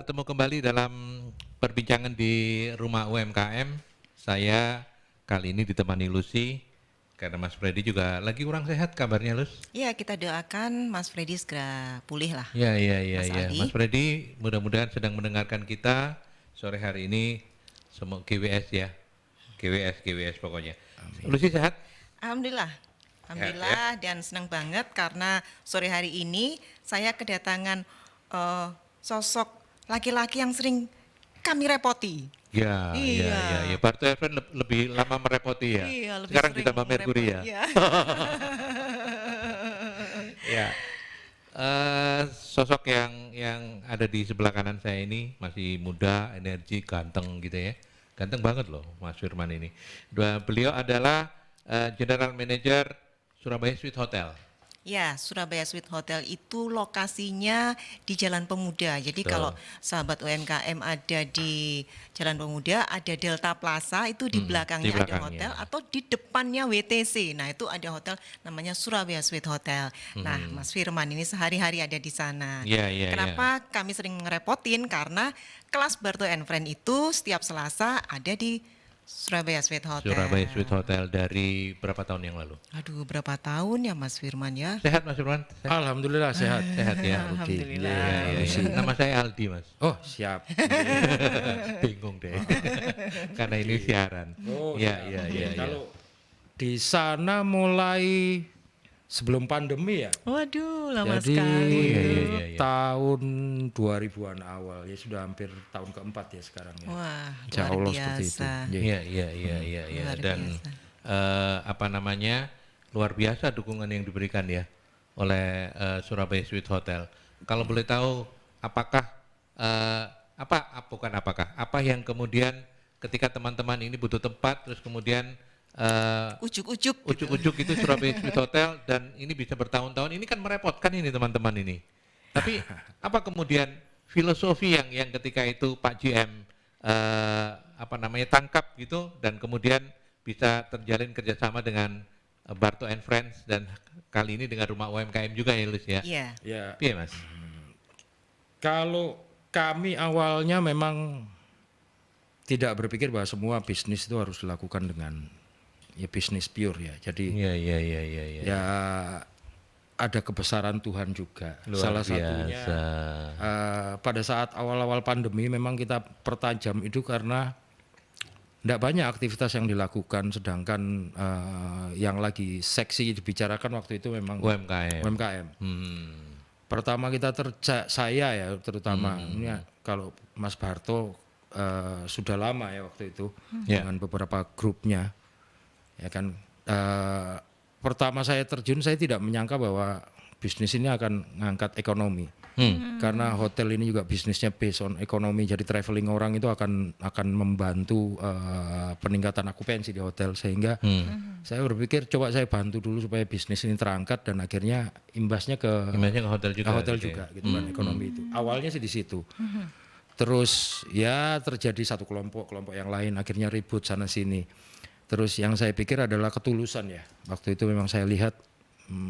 bertemu kembali dalam perbincangan di Rumah UMKM. Saya kali ini ditemani Lucy, karena Mas Freddy juga lagi kurang sehat kabarnya, Lus. Iya, kita doakan Mas Freddy segera pulih lah. Ya, Mas Aldi. Mas Freddy mudah-mudahan sedang mendengarkan kita sore hari ini, semua GWS ya. GWS pokoknya. Lucy sehat? Alhamdulillah. Alhamdulillah dan senang banget karena sore hari ini saya kedatangan sosok laki-laki yang sering kami repoti. Ya. Partai Advent lebih lama merepoti ya. Iya, lebih Sekarang sering ditambah Merkuri ya. merepoti, ya. Ya. Sosok yang ada di sebelah kanan saya ini masih muda, energi, ganteng gitu ya. Ganteng banget loh Mas Firman ini. Beliau adalah General Manager Surabaya Suite Hotel. Ya, Surabaya Suite Hotel itu lokasinya di Jalan Pemuda. Jadi Betul. kalau sahabat UMKM ada di Jalan Pemuda, ada Delta Plaza itu di belakangnya di ada belakangnya. hotel atau di depannya WTC. Nah, itu ada hotel namanya Surabaya Suite Hotel. Nah, Mas Firman ini sehari-hari ada di sana. Iya. Kenapa kami sering ngerepotin? Karena kelas Barto and Friend itu setiap Selasa ada di Surabaya Suite Hotel. Surabaya Suite Hotel dari berapa tahun yang lalu? Aduh, berapa tahun ya Mas Firman ya? Sehat Mas Firman? Alhamdulillah sehat. Sehat ya. Alhamdulillah. Iya. Nama saya Aldi Mas. Oh siap. Bingung deh. Karena ini siaran. Oh Iya. Kalau di sana mulai sebelum pandemi ya. Waduh, lama Jadi sekali. Iya. tahun 2000-an awal ya sudah hampir tahun keempat ya sekarang ya. Wah, Insya luar Allah seperti itu. biasa. Iya. Iya. Luar Dan luar biasa dukungan yang diberikan ya oleh Surabaya Suite Hotel. Kalau boleh tahu, apa yang kemudian ketika teman-teman ini butuh tempat, terus kemudian Ujuk-ujuk. ujuk-ujuk itu Surabaya Suite Hotel, dan ini bisa bertahun-tahun, ini kan merepotkan ini teman-teman ini. Tapi apa kemudian filosofi yang ketika itu Pak GM tangkap gitu, dan kemudian bisa terjalin kerjasama dengan Barto and Friends, dan kali ini dengan Rumah UMKM juga ya Lus ya? Iya. Ya. Iya Mas? Kalau kami awalnya memang tidak berpikir bahwa semua bisnis itu harus dilakukan dengan ya bisnis pure ya. Jadi Iya. ya ada kebesaran Tuhan juga. Luar Salah satunya biasa. pada saat awal-awal pandemi memang kita pertajam itu karena tidak banyak aktivitas yang dilakukan, sedangkan yang lagi seksi dibicarakan waktu itu memang UMKM. Pertama kita saya ya terutama ini kalau Mas Barto sudah lama ya waktu itu dengan beberapa grupnya ya kan. Pertama saya terjun, saya tidak menyangka bahwa bisnis ini akan mengangkat ekonomi. Karena hotel ini juga bisnisnya based on ekonomi, jadi traveling orang itu akan membantu peningkatan okupansi di hotel, sehingga saya berpikir coba saya bantu dulu supaya bisnis ini terangkat, dan akhirnya imbasnya ke hotel juga. gitu kan, ekonomi itu. Awalnya sih di situ. Terus ya terjadi satu kelompok yang lain, akhirnya ribut sana sini. Terus yang saya pikir adalah ketulusan ya. Waktu itu memang saya lihat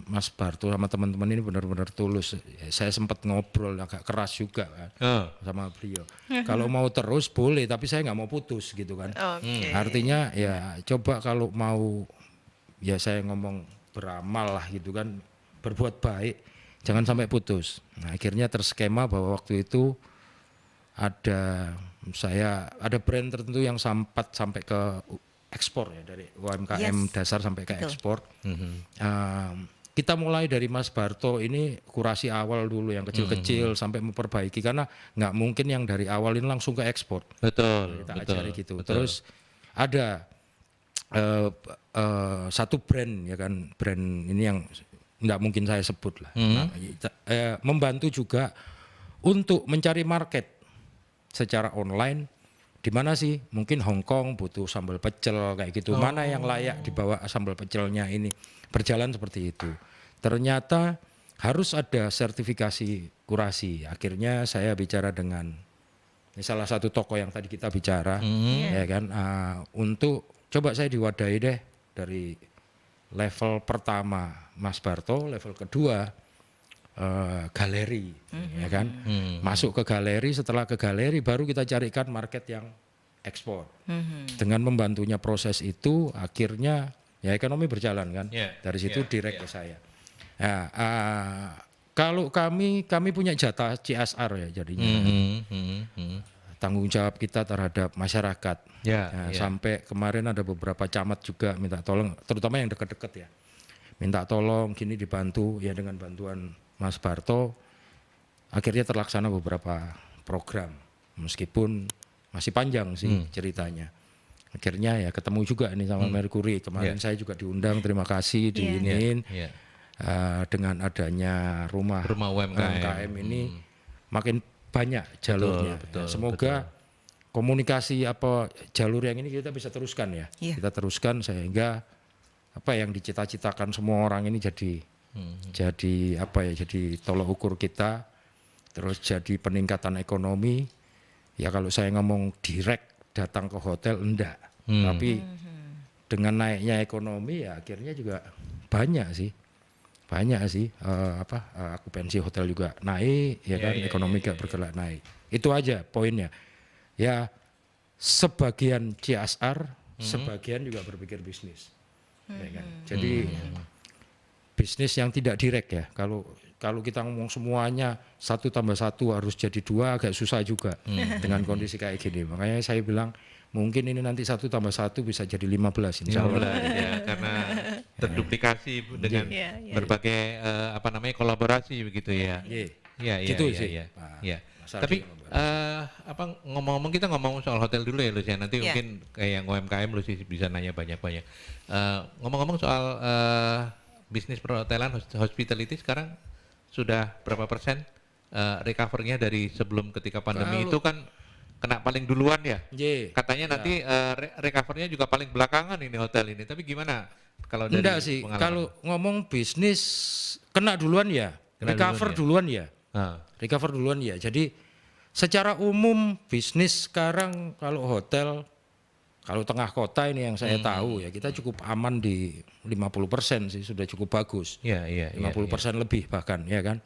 Mas Barto sama teman-teman ini benar-benar tulus. Saya sempat ngobrol agak keras juga kan sama beliau. Kalau mau terus boleh, tapi saya nggak mau putus gitu kan. Artinya ya coba kalau mau, ya saya ngomong beramal lah gitu kan, berbuat baik, jangan sampai putus. Nah akhirnya terskema bahwa waktu itu ada brand tertentu yang sampai ke ekspor ya, dari UMKM dasar sampai ke ekspor. Kita mulai dari Mas Barto ini kurasi awal dulu yang kecil-kecil sampai memperbaiki, karena nggak mungkin yang dari awal ini langsung ke ekspor. Betul. Kita ajari gitu. Terus ada satu brand ya kan, brand ini yang nggak mungkin saya sebut lah. Membantu juga untuk mencari market secara online. Di mana sih mungkin Hong Kong butuh sambal pecel kayak gitu, mana yang layak dibawa sambal pecelnya ini, berjalan seperti itu. Ternyata harus ada sertifikasi kurasi. Akhirnya saya bicara dengan salah satu toko yang tadi kita bicara, ya kan, untuk coba saya diwadahi deh dari level pertama Mas Barto, level kedua galeri, ya kan? Masuk ke galeri, setelah ke galeri baru kita carikan market yang ekspor. Dengan membantunya proses itu, akhirnya ya ekonomi berjalan kan. Dari situ direct ke saya. Nah, kalau kami punya jatah CSR ya jadinya. Tanggung jawab kita terhadap masyarakat. Sampai kemarin ada beberapa camat juga minta tolong, terutama yang dekat-dekat ya. Minta tolong gini dibantu ya, dengan bantuan Mas Barto akhirnya terlaksana beberapa program, meskipun masih panjang sih ceritanya. Akhirnya ya ketemu juga ini sama Mercury. Kemarin saya juga diundang, terima kasih diinin. Dengan adanya rumah UMKM ini makin banyak jalurnya. Semoga komunikasi jalur yang ini kita bisa teruskan ya. Kita teruskan sehingga apa yang dicita-citakan semua orang ini jadi tolok ukur kita, terus jadi peningkatan ekonomi. Ya kalau saya ngomong direct datang ke hotel enggak, tapi dengan naiknya ekonomi ya akhirnya juga banyak sih okupansi hotel juga naik ya kan, ekonomi juga bergerak naik. Itu aja poinnya. Ya sebagian CSR, sebagian juga berpikir bisnis. Ya kan? Jadi bisnis yang tidak direct ya. Kalau kita ngomong semuanya 1 tambah 1 harus jadi 2 agak susah juga dengan kondisi kayak gini. Makanya saya bilang mungkin ini nanti 1 tambah 1 bisa jadi 15 insya Allah. Ya, karena terduplikasi dengan berbagai kolaborasi begitu ya. Gitu sih. Ya. Tapi ngomong-ngomong, kita ngomong soal hotel dulu ya Lucia. Nanti mungkin kayak yang UMKM Lucia bisa nanya banyak-banyak. Ngomong-ngomong soal bisnis perhotelan hospitality sekarang sudah berapa persen recovernya dari sebelum ketika pandemi itu kan kena paling duluan ya? Katanya nanti recovernya juga paling belakangan ini hotel ini. Tapi gimana kalau dari enggak sih, pengalaman? kalau ngomong bisnis kena duluan ya, recover duluan ya. Recover duluan ya. Jadi secara umum bisnis sekarang kalau hotel, kalau tengah kota ini yang saya tahu ya, kita cukup aman di 50% sih, sudah cukup bagus. 50% lebih bahkan ya kan.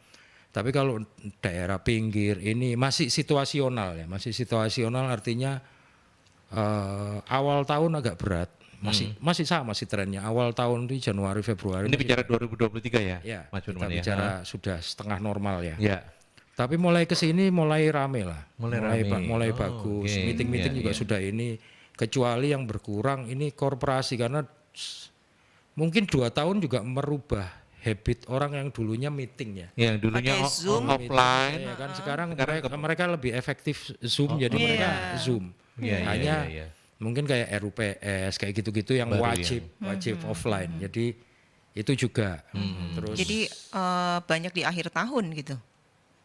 Tapi kalau daerah pinggir ini masih situasional ya, masih situasional artinya awal tahun agak berat. Masih sama sih trennya. Awal tahun di Januari Februari. Ini bicara 2023 ya? Ya, Mas kita Firman, bicara sudah setengah normal ya. Ya. Tapi mulai ke sini mulai rame lah. Mulai bagus. Okay. Meeting-meeting juga sudah ini. Kecuali yang berkurang ini korporasi, karena mungkin 2 tahun juga merubah habit orang yang dulunya meeting ya. Yang dulunya Zoom, offline. Ya kan sekarang mereka lebih efektif Zoom, jadi mereka Zoom. Hanya mungkin kayak RUPS kayak gitu-gitu yang wajib offline. Jadi itu juga. Terus Jadi banyak di akhir tahun gitu.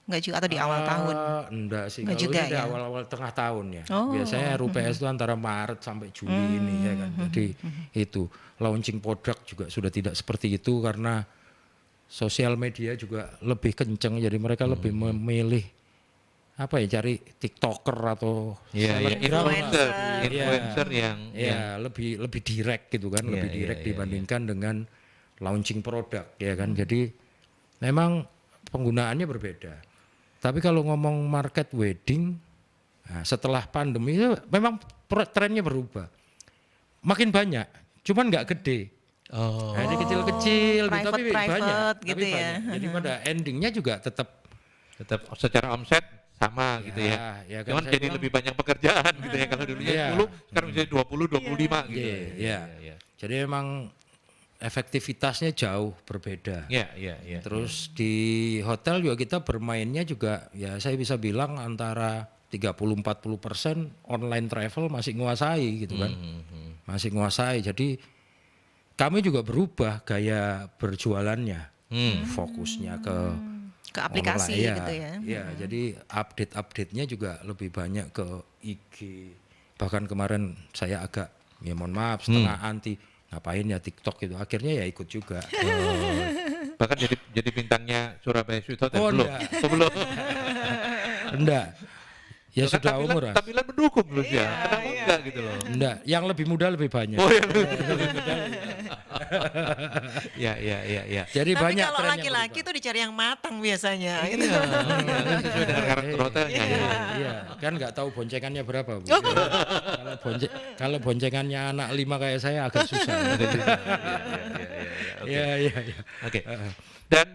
Enggak juga, atau di awal tahun? Enggak sih, Enggak kalau juga ini di ya? awal-awal tengah tahun ya. Biasanya RUPS itu antara Maret sampai Juli ini ya kan. Jadi itu launching produk juga sudah tidak seperti itu karena sosial media juga lebih kenceng, jadi mereka lebih memilih cari TikToker atau influencer yang lebih direct gitu kan, lebih direct dibandingkan dengan launching produk ya kan. Jadi memang penggunaannya berbeda. Tapi kalau ngomong market wedding, setelah pandemi itu memang trennya berubah. Makin banyak, cuman nggak gede. Ini kecil-kecil, tapi banyak. Gitu ya. Jadi pada endingnya juga tetap secara omset sama gitu ya. Kan Cuman jadi lebih banyak pekerjaan gitu ya. Kalau dulunya 10, sekarang bisa 20, 25 gitu. Jadi memang efektivitasnya jauh berbeda. Terus di hotel juga kita bermainnya juga ya saya bisa bilang antara 30-40% online travel masih nguasai gitu kan. Masih nguasai. Jadi kami juga berubah gaya berjualannya. Fokusnya ke aplikasi online, gitu ya. Ya, jadi update-update-nya juga lebih banyak ke IG. Bahkan kemarin saya agak mohon maaf setengah anti, ngapain ya TikTok gitu. Akhirnya ya ikut juga. Bahkan jadi bintangnya Surabaya Suite Hotel belum? Enggak. Ya Loh, kan sudah umur, Mas. tampilan mendukung loh dia. Kenapa enggak gitu loh. Enggak, yang lebih muda lebih banyak. Oh ya. Ya. Jadi Tapi banyak kalau tren yang laki-laki tuh dicari yang matang biasanya. Iya, gitu. kan sesuai dengan karakter hotelnya ya. Iya, kan nggak tahu boncengannya berapa, Bu. Oh. Kalau boncengannya anak 5 kayak saya agak susah. Iya. Oke. Dan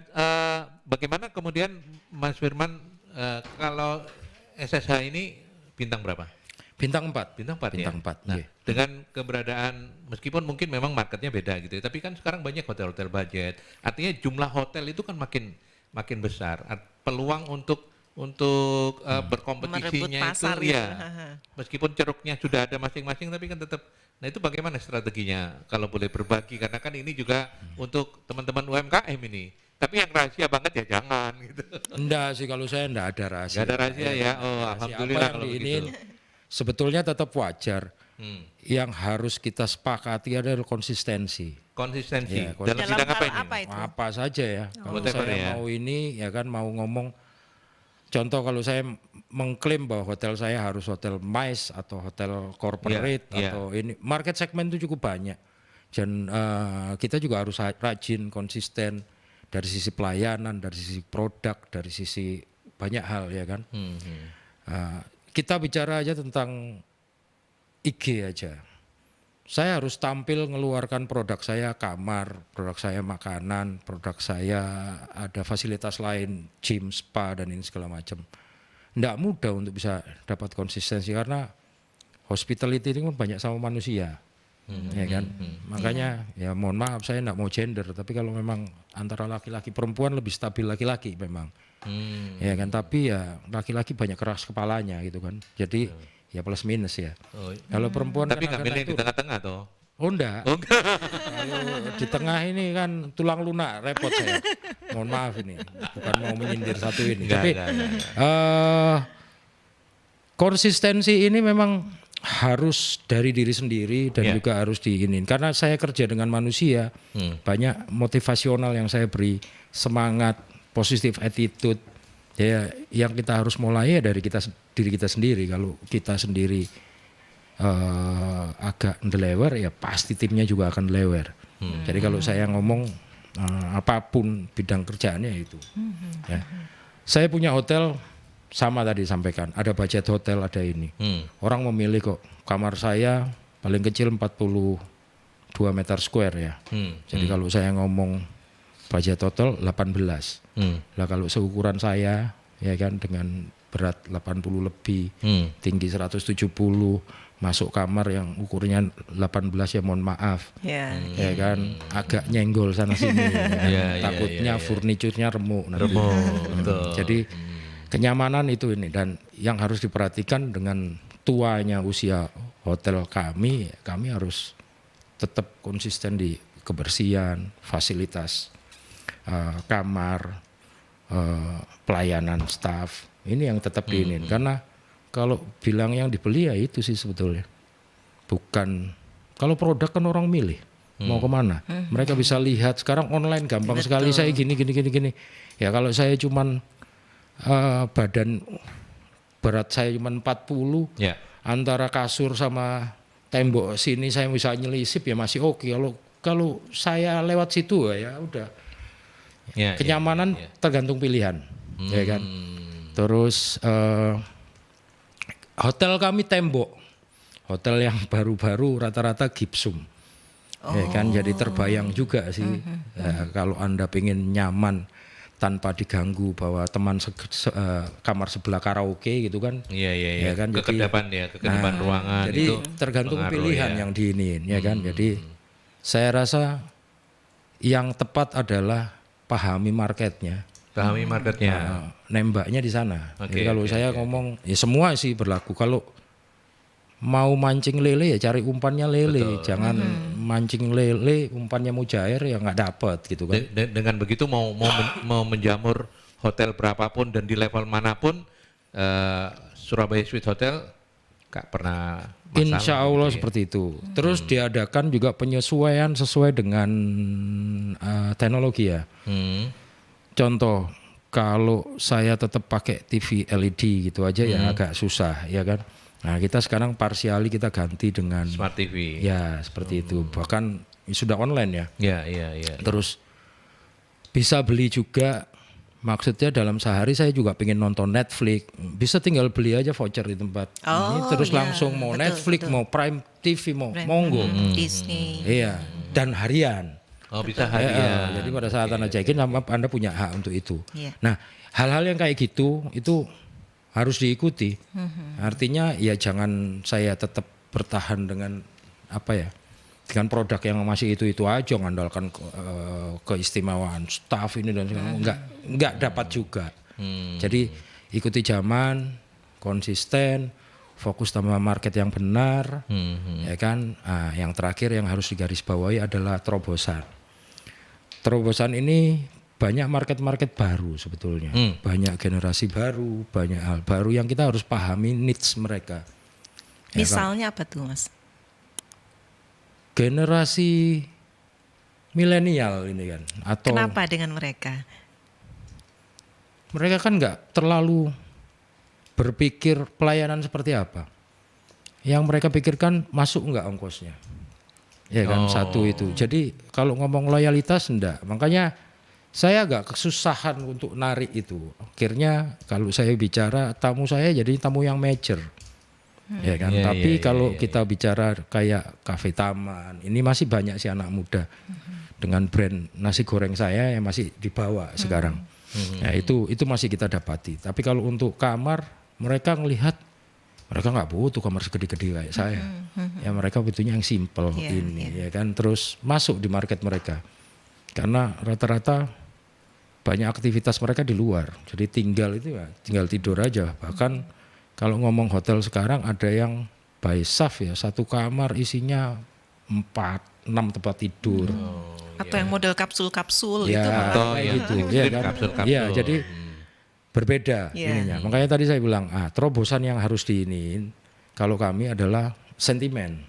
bagaimana kemudian Mas Firman kalau SSH ini bintang berapa? Bintang 4. Bintang 4 ya? Bintang 4. Nah, iya. dengan keberadaan, meskipun mungkin memang marketnya beda gitu ya, tapi kan sekarang banyak hotel-hotel budget. Artinya jumlah hotel itu kan makin besar. Peluang untuk berkompetisinya Merebut pasar itu itu. ya, meskipun ceruknya sudah ada masing-masing, tapi kan tetap. Nah itu bagaimana strateginya kalau boleh berbagi? Karena kan ini juga untuk teman-teman UMKM ini. Tapi yang rahasia banget ya jangan gitu. Enggak sih, kalau saya enggak ada rahasia. Nggak ada rahasia ya. Oh, Rahasia alhamdulillah apa yang kalau diinin, begitu. sebetulnya tetap wajar. Hmm. Yang harus kita sepakati adalah konsistensi. Konsistensi Ya, dalam Dalam sidang apa hal ini? apa itu? Apa saja ya. Kalau Whatever saya ya. mau ini ya kan mau ngomong, contoh kalau saya mengklaim bahwa hotel saya harus hotel MICE atau hotel corporate Iya, iya. atau ini, market segmen itu cukup banyak. Dan kita juga harus rajin, konsisten dari sisi pelayanan, dari sisi produk, dari sisi banyak hal ya kan. Kita bicara aja tentang IG aja. Saya harus tampil ngeluarkan produk saya kamar, produk saya makanan, produk saya ada fasilitas lain, gym, spa dan ini segala macam. Nggak mudah untuk bisa dapat konsistensi karena hospitality ini kan banyak sama manusia, ya kan. Makanya ya mohon maaf saya nggak mau gender, tapi kalau memang antara laki-laki perempuan lebih stabil laki-laki memang, ya kan. Tapi ya laki-laki banyak keras kepalanya gitu kan. Jadi ya plus minus ya. Oh, Kalau perempuan tapi kan nggak agak milih naik di turun. tengah-tengah toh? Oh enggak. Oh, enggak. Kalau di tengah ini kan tulang lunak, repot saya. Mohon maaf ini, bukan mau menyindir satu ini. Enggak, Tapi enggak. konsistensi ini memang harus dari diri sendiri dan Ya. juga harus diinin. Karena saya kerja dengan manusia, banyak motivasional yang saya beri, semangat, positive attitude. Ya, yang kita harus mulai ya dari diri kita sendiri. Kalau kita sendiri agak ndelewer ya pasti timnya juga akan ndelewer. Jadi kalau saya ngomong apapun bidang kerjaannya itu. Ya. Saya punya hotel sama tadi sampaikan, ada budget hotel, ada ini. Orang memilih kok, kamar saya paling kecil 42 meter square ya. Jadi kalau saya ngomong budget hotel 18. Lah kalau seukuran saya ya kan dengan berat 80 lebih, tinggi 170, masuk kamar yang ukurnya 18 ya mohon maaf. Ya. Ya kan agak nyenggol sana sini. Ya kan. Iya, Takutnya furniturnya remuk nanti. betul. Jadi kenyamanan itu ini, dan yang harus diperhatikan dengan tuanya usia hotel kami harus tetap konsisten di kebersihan, fasilitas kamar, pelayanan staff. Ini yang tetap diinin karena kalau bilang yang dibeli ya itu sih sebetulnya. Bukan, kalau produk kan orang milih mau kemana. Mereka bisa lihat sekarang online gampang sekali, saya gini. Ya kalau saya cuman badan berat saya cuman 40, Ya. antara kasur sama tembok sini saya bisa nyelisip ya masih oke. Kalau saya lewat situ ya udah. Ya, Kenyamanan tergantung pilihan, ya kan. Terus hotel kami tembok, hotel yang baru-baru rata-rata gipsum, ya kan. Jadi terbayang juga sih kalau Anda pengen nyaman tanpa diganggu bahwa teman kamar sebelah karaoke gitu kan. Iya. Ya kan, jadi- Kekedapan ruangan Jadi itu tergantung pengaruh pilihan ya. yang diinin, ya kan. Jadi saya rasa yang tepat adalah pahami marketnya. Pahami marketnya. Nembaknya di sana. Oke, Jadi kalau oke, saya ngomong ya semua sih berlaku. Kalau mau mancing lele ya cari umpannya lele, jangan mancing lele umpannya mujair ya nggak dapet gitu kan. Dengan begitu mau menjamur hotel berapapun dan di level manapun Surabaya Suite Hotel nggak pernah masalah. Insya Allah gitu ya. seperti itu. Terus diadakan juga penyesuaian sesuai dengan teknologi ya. Contoh kalau saya tetap pakai TV LED gitu aja ya agak susah ya kan. Nah kita sekarang parsiali kita ganti dengan Smart TV. ya seperti itu, bahkan sudah online ya. Ya. Terus bisa beli juga, maksudnya dalam sehari saya juga pengen nonton Netflix, bisa tinggal beli aja voucher di tempat ini, terus ya, langsung mau betul, Netflix, betul. mau Prime TV, mau monggo. Disney. Iya, dan harian. Oh bisa Ya, harian. jadi pada saat Anda check-in Anda punya hak untuk itu. Iya. Nah, hal-hal yang kayak gitu itu harus diikuti. Artinya ya jangan saya tetap bertahan dengan apa ya? Dengan produk yang masih itu aja mengandalkan keistimewaan staff ini dan segala enggak dapat juga. Jadi ikuti zaman, konsisten, fokus sama market yang benar, ya kan. Nah, yang terakhir yang harus digarisbawahi adalah terobosan. Terobosan ini banyak market-market baru sebetulnya, banyak generasi baru, banyak hal baru yang kita harus pahami needs mereka. Ya kan? Misalnya apa tuh Mas? Generasi milenial ini kan, atau Kenapa dengan mereka? mereka kan nggak terlalu berpikir pelayanan seperti apa. Yang mereka pikirkan masuk nggak ongkosnya, ya kan, satu itu. Jadi kalau ngomong loyalitas enggak, makanya saya agak kesusahan untuk narik itu. Akhirnya kalau saya bicara tamu saya jadi tamu yang major, ya kan. Iya, Tapi iya, kalau iya, kita bicara kayak Cafe Taman, ini masih banyak sih anak muda dengan brand nasi goreng saya yang masih dibawa sekarang. Ya, itu masih kita dapati. Tapi kalau untuk kamar, mereka ngelihat mereka nggak butuh kamar segede-gede kayak saya. Ya mereka butuhnya yang simple ya kan. Terus masuk di market mereka. Karena rata-rata banyak aktivitas mereka di luar. Jadi tinggal itu ya tinggal tidur aja. Bahkan kalau ngomong hotel sekarang ada yang by SAF ya, satu kamar isinya 4-6 tempat tidur. Atau yang model kapsul-kapsul Ya, itu malah. Oh, kayak iya. gitu. Ekstrim Ya kan? kapsul-kapsul. Ya, jadi berbeda Iya. ininya. Makanya tadi saya bilang, terobosan yang harus diiniin kalau kami adalah sentimen.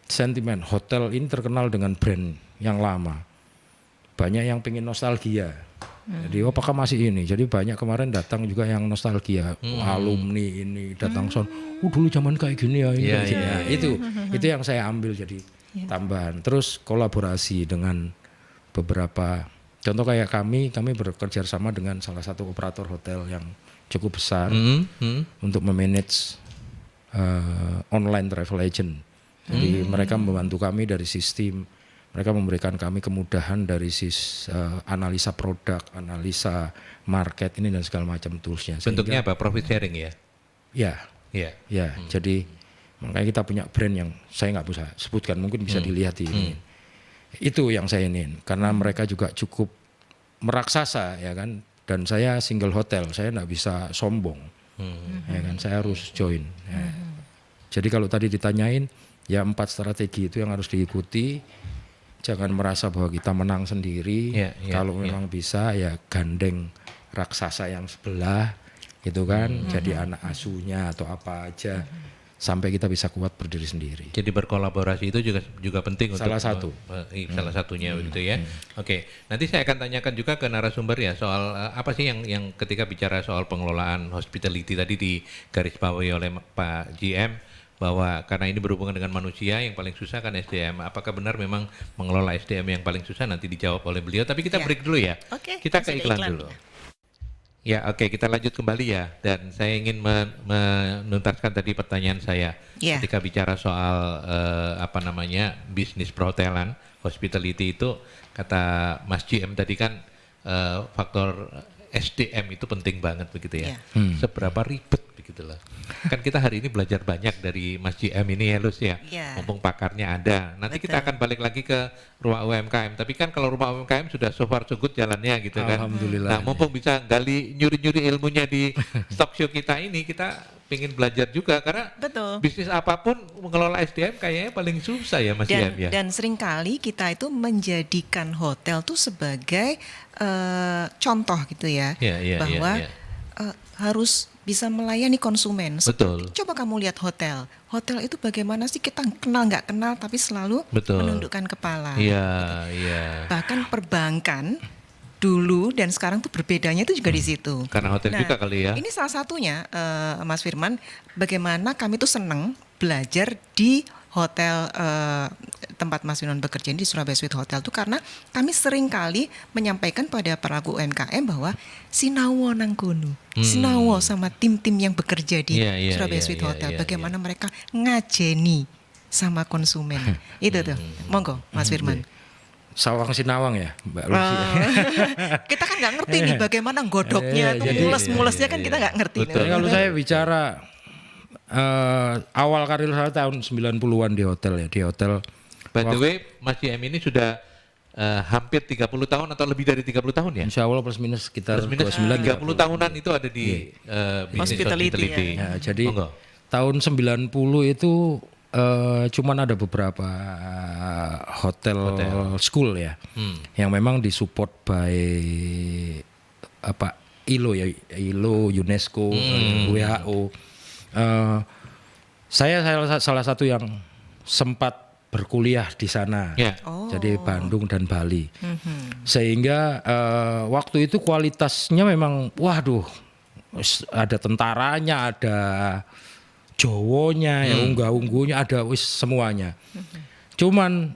Sentimen hotel ini terkenal dengan brand yang lama. Banyak yang pengen nostalgia. Jadi apakah masih ini? Jadi banyak kemarin datang juga yang nostalgia, alumni ini datang son. Dulu zaman kayak gini ya ini. Iya, kayak gini." iya, Nah, itu yang saya ambil jadi tambahan. Terus kolaborasi dengan beberapa contoh kayak kami bekerja sama dengan salah satu operator hotel yang cukup besar untuk memanage online travel agent. Jadi mereka membantu kami dari sistem, mereka memberikan kami kemudahan dari analisa produk, analisa market ini dan segala macam toolsnya. Bentuknya apa? Profit sharing ya? Ya, Iya. ya. Jadi makanya kita punya brand yang saya nggak bisa sebutkan, mungkin bisa dilihat di ini. Itu yang saya ingin, karena mereka juga cukup meraksasa ya kan. Dan saya single hotel, saya nggak bisa sombong, ya kan. Saya harus join. Ya. Jadi kalau tadi ditanyain, ya 4 strategi itu yang harus diikuti. Jangan merasa bahwa kita menang sendiri. Kalau memang bisa ya gandeng raksasa yang sebelah gitu kan, jadi anak asuhnya atau apa aja sampai kita bisa kuat berdiri sendiri. Jadi berkolaborasi itu juga penting Salah untuk salah satunya begitu ya. Oke, nanti saya akan tanyakan juga ke narasumber ya soal apa sih yang ketika bicara soal pengelolaan hospitality tadi di garis bawahi oleh Pak GM, bahwa karena ini berhubungan dengan manusia yang paling susah kan SDM. Apakah benar memang mengelola SDM yang paling susah? Nanti dijawab oleh beliau. Tapi kita break dulu ya. Oke, Kita ke masih ada iklan iklan. dulu. Ya, oke, kita lanjut kembali ya. Dan saya ingin menuntaskan tadi pertanyaan saya Ya. ketika bicara soal bisnis perhotelan, hospitality itu kata Mas GM tadi kan faktor SDM itu penting banget begitu ya. Seberapa ribet begitu loh. Kan kita hari ini belajar banyak dari Mas GM ini ya Lus ya. Iya. Mumpung pakarnya ada. Nanti kita akan balik lagi ke rumah UMKM. Tapi kan kalau rumah UMKM sudah so far so good jalannya gitu kan. Alhamdulillah. Nah mumpung bisa gali nyuri-nyuri ilmunya di stock show kita ini, kita pengen belajar juga karena Betul. bisnis apapun mengelola SDM kayaknya paling susah ya Mas GM ya. Dan seringkali kita itu menjadikan hotel tuh sebagai contoh gitu ya, bahwa harus bisa melayani konsumen. Betul. Coba kamu lihat hotel itu bagaimana sih, kita kenal nggak kenal tapi selalu Betul. menundukkan kepala. Iya, iya. Bahkan perbankan dulu dan sekarang tuh berbedanya itu juga di situ. Karena hotel juga kali ya. Ini salah satunya, Mas Firman, bagaimana kami tuh seneng belajar di hotel tempat Mas Firman bekerja di Surabaya Sweet Hotel tuh karena kami sering kali menyampaikan pada pelaku UMKM bahwa sinawo nang kono, sinawo sama tim-tim yang bekerja di Surabaya Sweet Hotel, bagaimana mereka ngajeni sama konsumen. Itu tuh, monggo Mas Firman. Sawang Sinawang ya Mbak Lucy. Kita kan nggak ngerti nih bagaimana godoknya, tuh mules-mulesnya kan kita nggak ngerti. Jadi kalau saya bicara awal karir saya tahun 90-an di hotel ya, di hotel. By the way, Mas JM ini sudah hampir 30 tahun atau lebih dari 30 tahun ya? Insya Allah plus minus sekitar Plus minus 29 30 tahunan itu ada di bisnis Hospitality, hospitality. ya, jadi Monggo. tahun 90 itu cuman ada beberapa hotel school ya, yang memang disupport by apa ILO ya, ILO, UNESCO, WHO. Saya salah satu yang sempat berkuliah di sana, Ya. jadi Bandung dan Bali, sehingga waktu itu kualitasnya memang, waduh, ada tentaranya, ada Jowonya, ya unggah-ungguhnya, ada wis semuanya. Cuman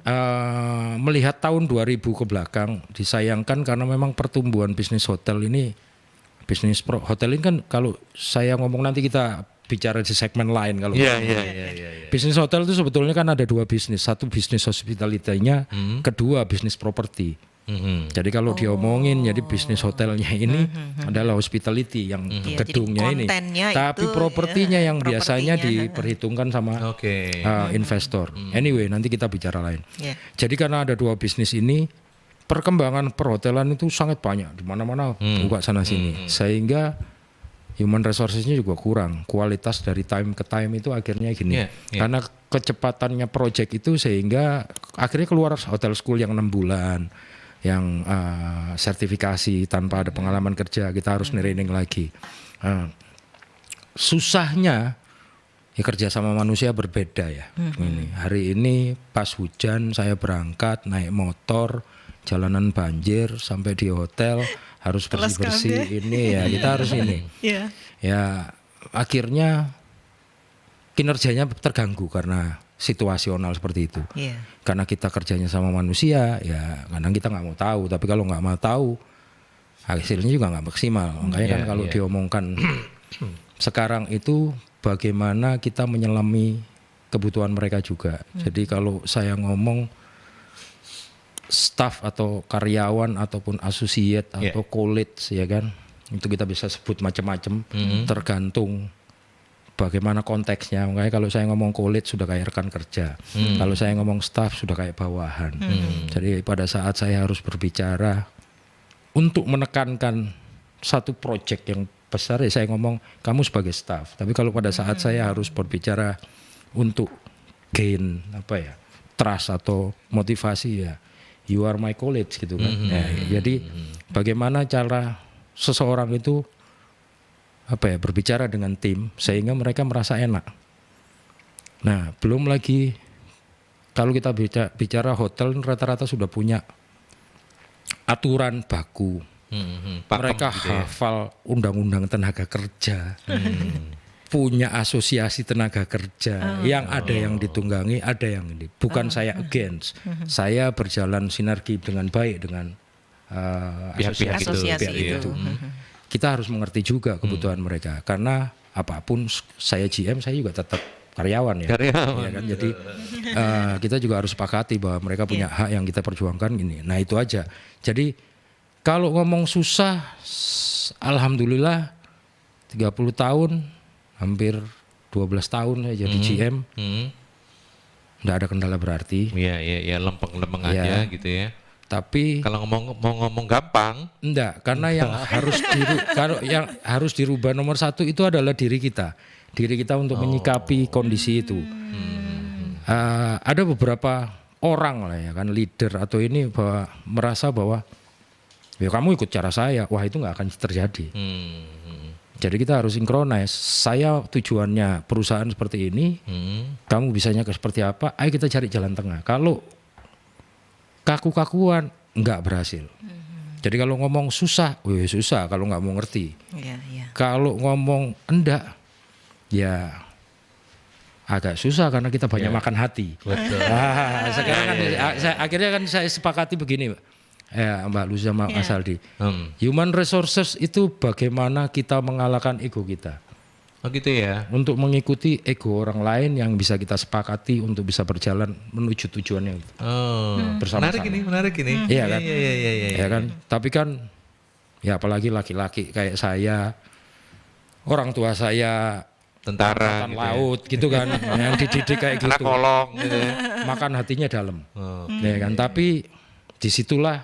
melihat tahun 2000 ke belakang disayangkan karena memang pertumbuhan bisnis hotel ini, hotel ini kan kalau saya ngomong nanti kita bicara di segmen lain kalau Iya. bisnis hotel itu sebetulnya kan ada dua bisnis, satu bisnis hospitality-nya, kedua bisnis properti. Jadi kalau diomongin jadi bisnis hotelnya ini adalah hospitality yang gedungnya ini, tapi propertinya yang biasanya diperhitungkan sama investor. Anyway, nanti kita bicara lain. Jadi karena ada dua bisnis ini, perkembangan perhotelan itu sangat banyak di mana-mana, buka sana sini, sehingga human resources-nya juga kurang. Kualitas dari time ke time itu akhirnya gini. Karena kecepatannya project itu sehingga akhirnya keluar hotel school yang 6 bulan. Yang sertifikasi tanpa ada pengalaman kerja, kita harus training lagi. Susahnya ya kerja sama manusia berbeda ya. Hari ini pas hujan saya berangkat naik motor, jalanan banjir sampai di hotel harus bersih-bersih ini ya, kita harus ini. Ya akhirnya kinerjanya terganggu karena situasional seperti itu. Karena kita kerjanya sama manusia, ya kadang kita nggak mau tahu. Tapi kalau nggak mau tahu, hasilnya juga nggak maksimal. Makanya kan kalau diomongkan sekarang itu bagaimana kita menyelami kebutuhan mereka juga. Jadi kalau saya ngomong staff atau karyawan ataupun associate atau college ya kan, itu kita bisa sebut macam-macam, tergantung bagaimana konteksnya. Makanya kalau saya ngomong college sudah kayak rekan kerja, kalau saya ngomong staff sudah kayak bawahan. Jadi pada saat saya harus berbicara untuk menekankan satu project yang besar, ya saya ngomong kamu sebagai staff. Tapi kalau pada saat saya harus berbicara untuk gain trust atau motivasi, ya you are my college gitu kan. Jadi bagaimana cara seseorang itu berbicara dengan tim sehingga mereka merasa enak. Nah, belum lagi kalau kita bicara hotel rata-rata sudah punya aturan baku. Mereka hafal undang-undang tenaga kerja. Punya asosiasi tenaga kerja yang ada yang ditunggangi, ada yang ini. Bukan saya against. Saya berjalan sinergi dengan baik dengan asosiasi itu. Kita harus mengerti juga kebutuhan mereka, karena apapun saya GM, saya juga tetap karyawan ya. Ya kan? Jadi kita juga harus sepakati bahwa mereka punya hak yang kita perjuangkan ini. Nah itu aja. Jadi kalau ngomong susah, alhamdulillah 30 tahun, hampir 12 tahun saya jadi GM, nggak ada kendala berarti. Iya, lempeng-lempeng aja gitu ya. Tapi kalau mau ngomong gampang, enggak, karena yang harus dirubah nomor satu itu adalah diri kita untuk menyikapi kondisi itu. Ada beberapa orang lah ya kan, leader atau ini merasa bahwa ya kamu ikut cara saya, wah itu nggak akan terjadi. Jadi kita harus synchronize. Saya tujuannya perusahaan seperti ini, kamu bisanya seperti apa? Ayo kita cari jalan tengah. Kalau kaku-kakuan nggak berhasil. Jadi kalau ngomong susah, susah kalau nggak mau ngerti. Iya, iya. Kalau ngomong enggak, ya agak susah karena kita banyak makan hati. Betul. Nah, sekarang kan akhirnya kan saya sepakati begini, Mbak Lucia sama Mas Aldi. Human resources itu bagaimana kita mengalahkan ego kita. Oh gitu ya. Untuk mengikuti ego orang lain yang bisa kita sepakati untuk bisa berjalan menuju tujuan yang Oh, bersama-sama. menarik ini. Iya kan? Iya. Ya kan? Tapi kan ya apalagi laki-laki kayak saya, orang tua saya Tentara angkatan gitu ya. laut gitu kan, yang dididik kayak Anak gitu. kolong gitu ya. Makan hatinya dalam. Oh. Ya kan? Tapi disitulah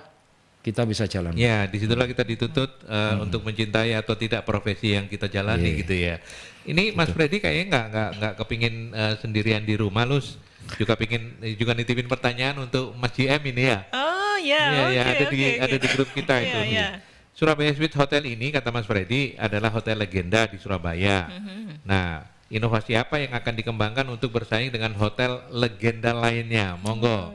kita bisa jalan. Ya, disitulah kita dituntut untuk mencintai atau tidak profesi yang kita jalani gitu ya. Ini Mas Freddy kayaknya nggak kepingin sendirian di rumah, Lus. Juga nitipin pertanyaan untuk Mas GM ini ya. Oh Iya, ada di grup kita itu. Surabaya Suite Hotel ini kata Mas Freddy adalah hotel legenda di Surabaya. Nah, inovasi apa yang akan dikembangkan untuk bersaing dengan hotel legenda lainnya? Monggo.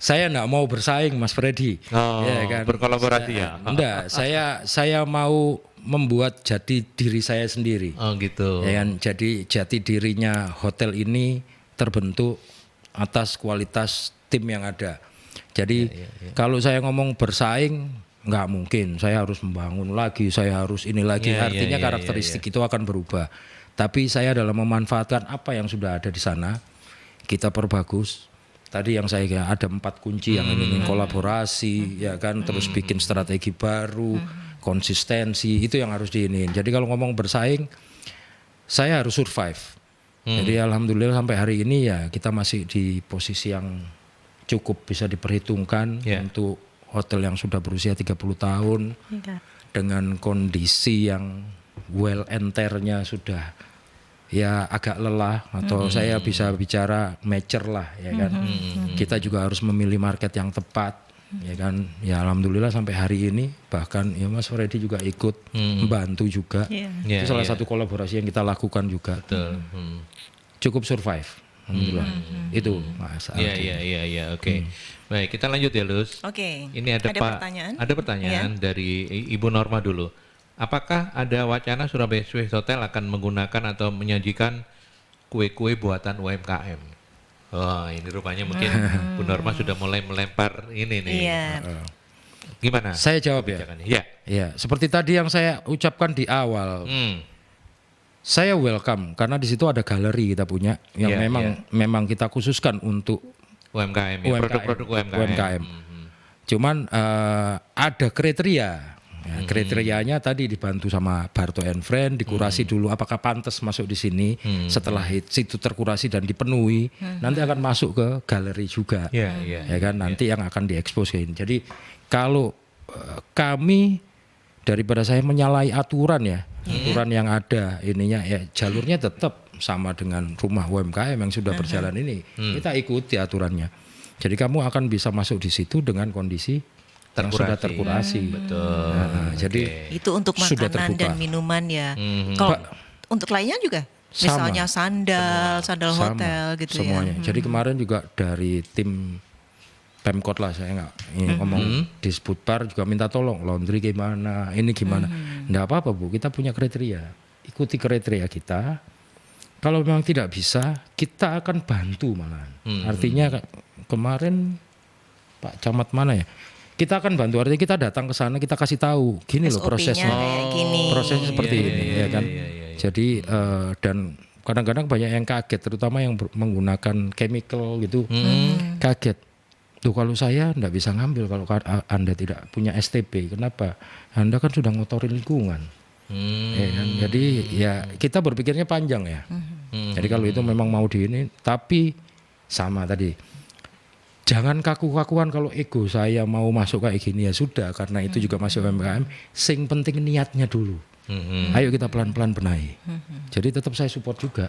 Saya enggak mau bersaing, Mas Freddy. Oh, Ya kan? berkolaborasi ya. Enggak, saya mau membuat jati diri saya sendiri. Oh gitu. Ya kan? Jadi jati dirinya hotel ini terbentuk atas kualitas tim yang ada. Jadi kalau saya ngomong bersaing nggak mungkin. Saya harus membangun lagi, saya harus ini lagi. Artinya karakteristik itu akan berubah. Tapi saya dalam memanfaatkan apa yang sudah ada di sana, kita perbagus. Tadi yang saya kira ada 4 kunci yang ini kolaborasi, ya kan, terus bikin strategi baru, konsistensi, itu yang harus diinin. Jadi kalau ngomong bersaing, saya harus survive. Jadi alhamdulillah sampai hari ini ya kita masih di posisi yang cukup bisa diperhitungkan untuk hotel yang sudah berusia 30 tahun dengan kondisi yang well enternya sudah ya agak lelah atau saya bisa bicara mature lah ya kan. Kita juga harus memilih market yang tepat ya kan. Ya alhamdulillah sampai hari ini bahkan ya Mas Freddy juga ikut membantu juga. Itu salah satu kolaborasi yang kita lakukan juga. Betul. Cukup survive. Alhamdulillah. Itu Mas Aldi. Iya, oke. Baik, kita lanjut ya, Lus. Oke. Ini ada pertanyaan? Ada pertanyaan dari Ibu Norma dulu. Apakah ada wacana Surabaya Suite Hotel akan menggunakan atau menyajikan kue-kue buatan UMKM? Oh, ini rupanya mungkin Bu Norma sudah mulai melempar ini nih. Iya. Gimana? Saya jawab ya. Iya. Ya, seperti tadi yang saya ucapkan di awal. Saya welcome karena di situ ada galeri kita punya yang memang kita khususkan untuk UMKM, ya, produk-produk UMKM. Cuman ada kriteria. Ya, kriterianya tadi dibantu sama Barto and Friend, dikurasi dulu apakah pantas masuk di sini. Setelah itu terkurasi dan dipenuhi, nanti akan masuk ke galeri juga. Ya kan nanti yang akan diekspos ini. Jadi kalau kami daripada saya menyalahi aturan ya, aturan yang ada ininya ya jalurnya tetap sama dengan rumah UMKM yang sudah berjalan ini. Kita ikuti aturannya. Jadi kamu akan bisa masuk di situ dengan kondisi yang sudah terkurasi. Betul. Nah, jadi itu untuk sudah makanan terbuka. dan minuman ya. Kalau untuk lainnya juga, Sama. misalnya sandal Sama, hotel gitu semuanya. ya. Jadi kemarin juga dari tim Pemkot lah saya nggak ngomong di Sputbar juga minta tolong laundry gimana, ini gimana. Nggak apa-apa Bu, kita punya kriteria. Ikuti kriteria kita. Kalau memang tidak bisa, kita akan bantu malahan. Artinya kemarin Pak Camat mana ya? Kita akan bantu, artinya kita datang ke sana, kita kasih tahu, gini loh SOP-nya prosesnya. kayak gini. Prosesnya seperti ini, ya kan. Jadi dan kadang-kadang banyak yang kaget, terutama yang menggunakan chemical gitu, kaget. Tuh kalau saya enggak bisa ngambil kalau Anda tidak punya STP, kenapa? Anda kan sudah ngotorin lingkungan. Ya kan? Jadi ya kita berpikirnya panjang ya. Jadi kalau itu memang mau di ini, tapi sama tadi. Jangan kaku-kakuan kalau ego saya mau masuk kayak gini ya sudah karena itu juga masuk UMKM. Sing penting niatnya dulu. Ayo kita pelan-pelan benahi. Jadi tetap saya support juga.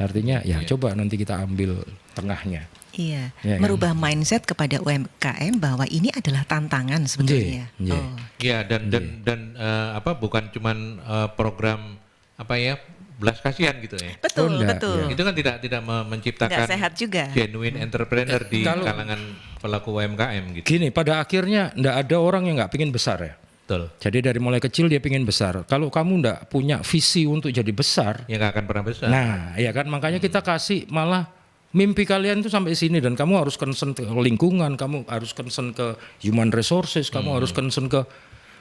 Artinya ya coba nanti kita ambil tengahnya. Iya, Ya, merubah mindset kepada UMKM bahwa ini adalah tantangan sebetulnya. Iya. Oh. Ya dan apa bukan cuman program apa ya belas kasihan gitu ya. Betul, enggak, betul. Itu kan tidak menciptakan Nggak sehat juga. genuine entrepreneur di kalau- kalangan pelaku UMKM gitu. Gini, pada akhirnya ndak ada orang yang nggak pingin besar ya. Betul. Jadi dari mulai kecil dia pingin besar. Kalau kamu ndak punya visi untuk jadi besar, Ya nggak akan pernah besar. nah ya kan makanya kita kasih malah mimpi kalian tuh sampai sini dan kamu harus concern ke lingkungan, kamu harus concern ke human resources, kamu harus concern ke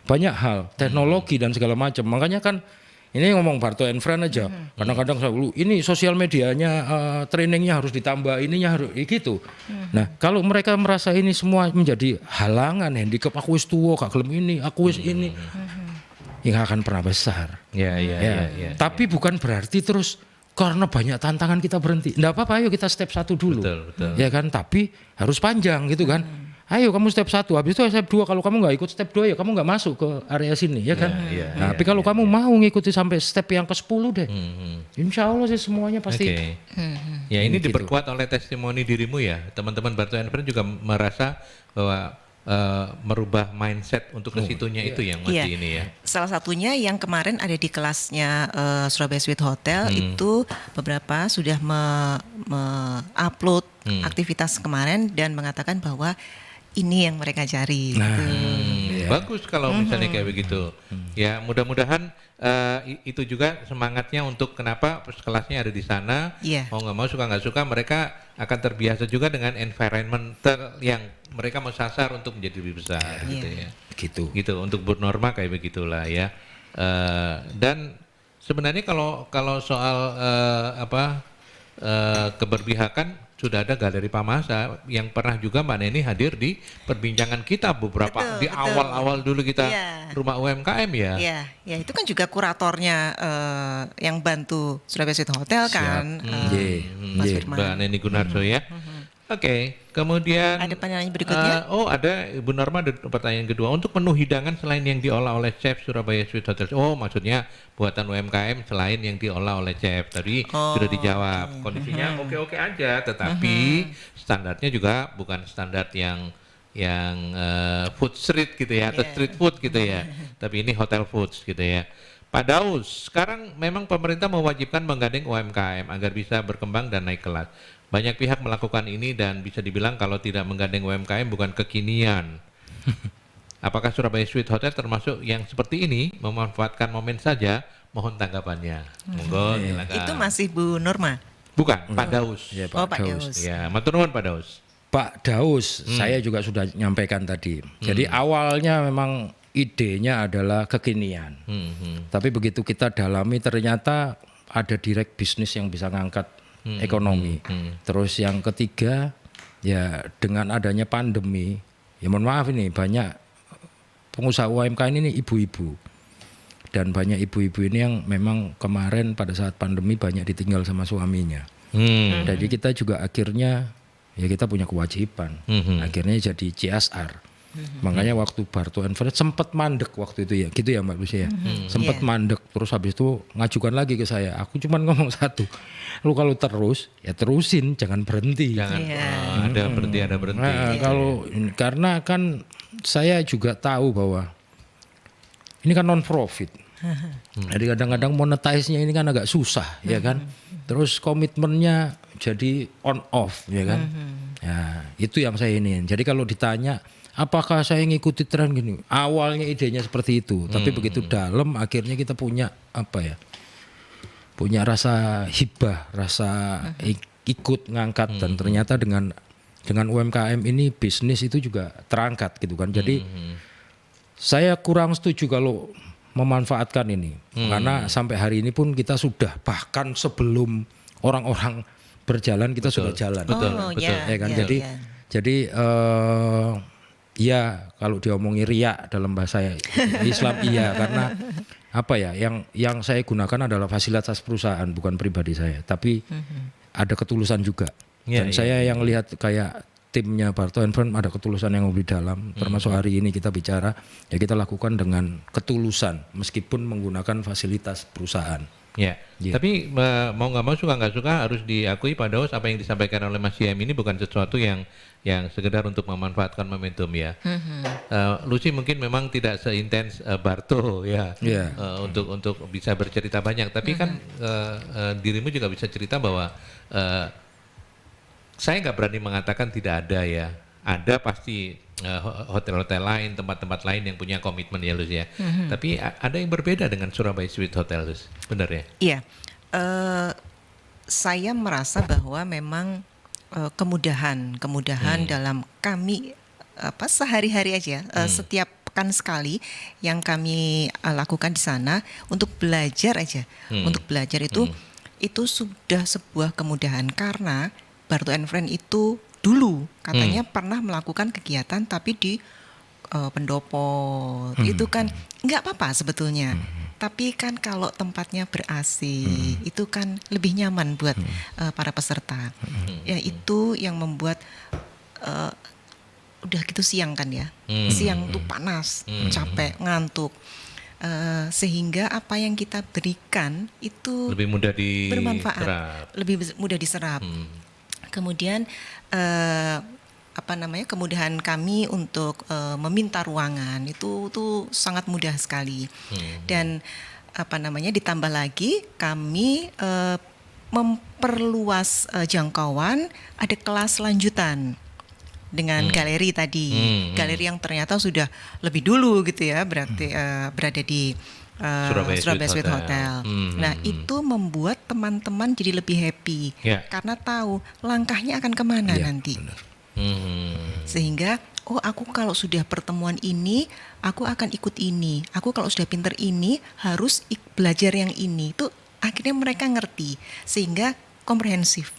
banyak hal, teknologi dan segala macam. Makanya kan ini ngomong Barto and Friend aja. Kadang-kadang saya dulu ini sosial medianya trainingnya harus ditambah, ininya harus gitu. Nah, kalau mereka merasa ini semua menjadi halangan, handicap aku wis tua, gak gelem ini, aku wis ini. Ya nggak akan pernah besar. Ya. Tapi bukan berarti terus karena banyak tantangan kita berhenti. Nggak apa-apa, ayo kita step 1 dulu. Betul. Ya kan, tapi harus panjang gitu kan. Ayo kamu step 1, habis itu step 2. Kalau kamu nggak ikut step 2 ya kamu nggak masuk ke area sini, ya kan. Tapi kalau kamu mau ngikuti sampai step yang ke-10 deh, insya Allah sih semuanya pasti. Oke. Ya ini Gitu. diperkuat oleh testimoni dirimu ya. Teman-teman Barto and Friend juga merasa bahwa merubah mindset untuk ke situnya itu yang masih Iya. ini ya. Salah satunya yang kemarin ada di kelasnya Surabaya Sweet Hotel itu beberapa sudah upload aktivitas kemarin dan mengatakan bahwa ini yang mereka cari. gitu. Bagus kalau misalnya kayak begitu. Ya mudah-mudahan itu juga semangatnya untuk kenapa kelasnya ada di sana. Iya. Mau nggak mau suka nggak suka mereka akan terbiasa juga dengan environmental yang mereka mau sasar untuk menjadi lebih besar gitu ya. Gitu. Untuk bernorma kayak begitulah ya. Dan sebenarnya kalau soal keberpihakan sudah ada Galeri Pamasa yang pernah juga Mbak Neni hadir di perbincangan kita beberapa Betul, di awal-awal dulu kita Iya. rumah UMKM ya. Ya itu kan juga kuratornya yang bantu Surabaya Sweet Hotel kan, Mas Ye. Firman. Mbak Neni Gunarso ya. Oke, kemudian Ada pertanyaan berikutnya? ada Ibu Norma ada pertanyaan kedua. Untuk menu hidangan selain yang diolah oleh chef Surabaya Sweet Hotel. Oh, maksudnya buatan UMKM selain yang diolah oleh chef. Tadi sudah dijawab. Kondisinya oke-oke aja, tetapi standarnya juga bukan standar yang food street gitu ya, atau street food gitu ya. Tapi ini hotel foods gitu ya. Pak Daus, sekarang memang pemerintah mewajibkan menggandeng UMKM agar bisa berkembang dan naik kelas. Banyak pihak melakukan ini dan bisa dibilang kalau tidak menggandeng UMKM bukan kekinian. Apakah Surabaya Sweet Hotel termasuk yang seperti ini? Memanfaatkan momen saja? Mohon tanggapannya. Monggo silakan. Itu masih Bu Norma. Bukan, Pak Daus. Ya, Oh, Pak Daus. Daus. Ya, matur nuwun Pak Daus. Pak Daus, saya juga sudah nyampaikan tadi. Jadi awalnya memang idenya adalah kekinian. Tapi begitu kita dalami ternyata ada direct bisnis yang bisa ngangkat ekonomi. Terus yang ketiga ya dengan adanya pandemi, ya mohon maaf ini banyak pengusaha UMKM ini ibu-ibu. Dan banyak ibu-ibu ini yang memang kemarin pada saat pandemi banyak ditinggal sama suaminya. Jadi kita juga akhirnya ya kita punya kewajiban. Akhirnya jadi CSR. Makanya waktu Barto and Friend sempat mandek waktu itu ya, gitu ya Mbak Lucia ya. Sempat mandek terus habis itu ngajukan lagi ke saya. Aku cuman ngomong satu. Lu kalau terus ya terusin, jangan berhenti. Jangan ada berhenti. Nah, kalau karena kan saya juga tahu bahwa ini kan non profit. Jadi kadang-kadang monetize-nya ini kan agak susah, ya kan. Terus komitmennya jadi on off, ya kan. Ya, itu yang saya ini. Jadi kalau ditanya apakah saya ngikuti tren gini? Awalnya idenya seperti itu, tapi begitu dalam akhirnya kita punya apa ya? Punya rasa hibah, rasa ikut ngangkat dan ternyata dengan UMKM ini bisnis itu juga terangkat gitu kan. Jadi saya kurang setuju kalau memanfaatkan ini karena sampai hari ini pun kita sudah bahkan sebelum orang-orang berjalan kita sudah jalan. Oh, betul. Ya kan. ya, Jadi ya. jadi ya kalau diomongi riak dalam bahasa Islam iya karena apa ya yang saya gunakan adalah fasilitas perusahaan bukan pribadi saya tapi ada ketulusan juga dan saya yang lihat kayak timnya Barto and Friend ada ketulusan yang lebih dalam termasuk hari ini kita bicara ya kita lakukan dengan ketulusan meskipun menggunakan fasilitas perusahaan Ya, Iya. tapi mau nggak mau suka nggak suka harus diakui Pak Daus apa yang disampaikan oleh Mas YM ini bukan sesuatu yang sekedar untuk memanfaatkan momentum ya. Lucy mungkin memang tidak seintens Barto ya Iya. untuk bisa bercerita banyak, tapi kan dirimu juga bisa cerita bahwa saya nggak berani mengatakan tidak ada ya. Ada pasti hotel-hotel lain, tempat-tempat lain yang punya komitmen ya Lus ya. Tapi ada yang berbeda dengan Surabaya Suite Hotel Lus, benar ya? Iya, saya merasa bahwa memang kemudahan dalam kami sehari-hari aja, setiap pekan sekali yang kami lakukan di sana untuk belajar aja, untuk belajar itu sudah sebuah kemudahan karena Barto and Friend itu dulu katanya pernah melakukan kegiatan tapi di pendopo itu kan nggak apa-apa sebetulnya. Tapi kan kalau tempatnya ber-AC itu kan lebih nyaman buat para peserta. Ya itu yang membuat udah gitu siang kan ya. Siang tuh panas, capek, ngantuk. Sehingga apa yang kita berikan itu Lebih mudah bermanfaat, diserap. lebih mudah diserap. Kemudian kemudahan kami untuk meminta ruangan itu tuh sangat mudah sekali. Dan ditambah lagi kami memperluas jangkauan, ada kelas lanjutan dengan galeri tadi. Galeri yang ternyata sudah lebih dulu gitu ya, berarti berada di Surabaya Suite Hotel. Nah, itu membuat teman-teman jadi lebih happy karena tahu langkahnya akan kemana nanti. Sehingga aku kalau sudah pertemuan ini, aku akan ikut ini. Aku kalau sudah pinter ini harus belajar yang ini. Itu akhirnya mereka ngerti sehingga komprehensif.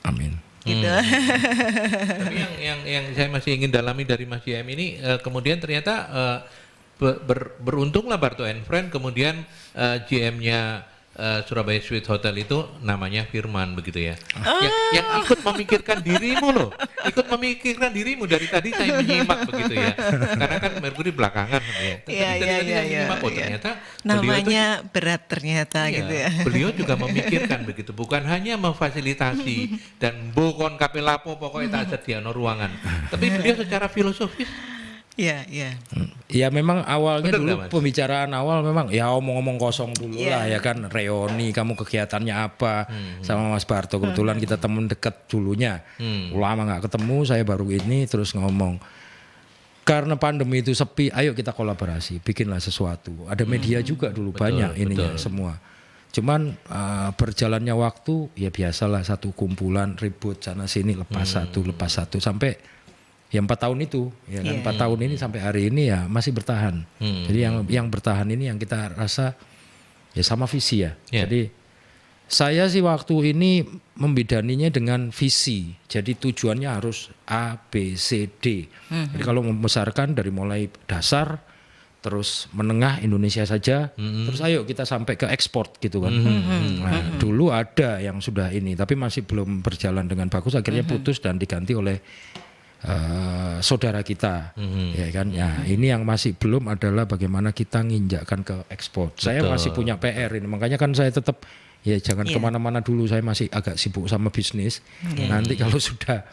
Amin. Gitu. Tapi yang saya masih ingin dalami dari Mas YM ini kemudian ternyata beruntunglah Barto and Friend kemudian GM-nya Surabaya Suite Hotel itu namanya Firman begitu ya. Yang ikut memikirkan dirimu loh. Ikut memikirkan dirimu dari tadi saya menyimak begitu ya. Karena kan Mercury belakangan ya. Tadi saya menyimak ternyata namanya berat ternyata gitu ya. Beliau juga memikirkan begitu, bukan hanya memfasilitasi dan bokon kapelapo pokoknya tak sediano ruangan. Tapi beliau secara filosofis Iya. Ya memang awalnya Bener dulu nggak, Mas? pembicaraan awal memang ya omong-omong kosong dulu lah ya kan, reuni kamu kegiatannya apa sama Mas Barto, kebetulan kita temen deket dulunya, lama nggak ketemu, saya baru ini terus ngomong karena pandemi itu sepi, ayo kita kolaborasi, bikinlah sesuatu, ada media juga dulu banyak ininya semua. Cuman berjalannya waktu ya biasalah, satu kumpulan ribut sana sini lepas satu sampai ya 4 tahun itu ya kan, 4 tahun ini sampai hari ini ya masih bertahan. Jadi yang bertahan ini yang kita rasa ya sama visi ya. Jadi saya sih waktu ini membidaninya dengan visi. Jadi tujuannya harus A, B, C, D. Jadi kalau membesarkan dari mulai dasar terus menengah Indonesia saja, terus ayo kita sampai ke ekspor gitu kan. Nah, dulu ada yang sudah ini tapi masih belum berjalan dengan bagus, akhirnya putus dan diganti oleh saudara kita, ya kan. Ya ini yang masih belum adalah bagaimana kita nginjakkan ke ekspor. Saya masih punya PR ini, makanya kan saya tetap ya jangan kemana-mana dulu. Saya masih agak sibuk sama bisnis. Nanti kalau sudah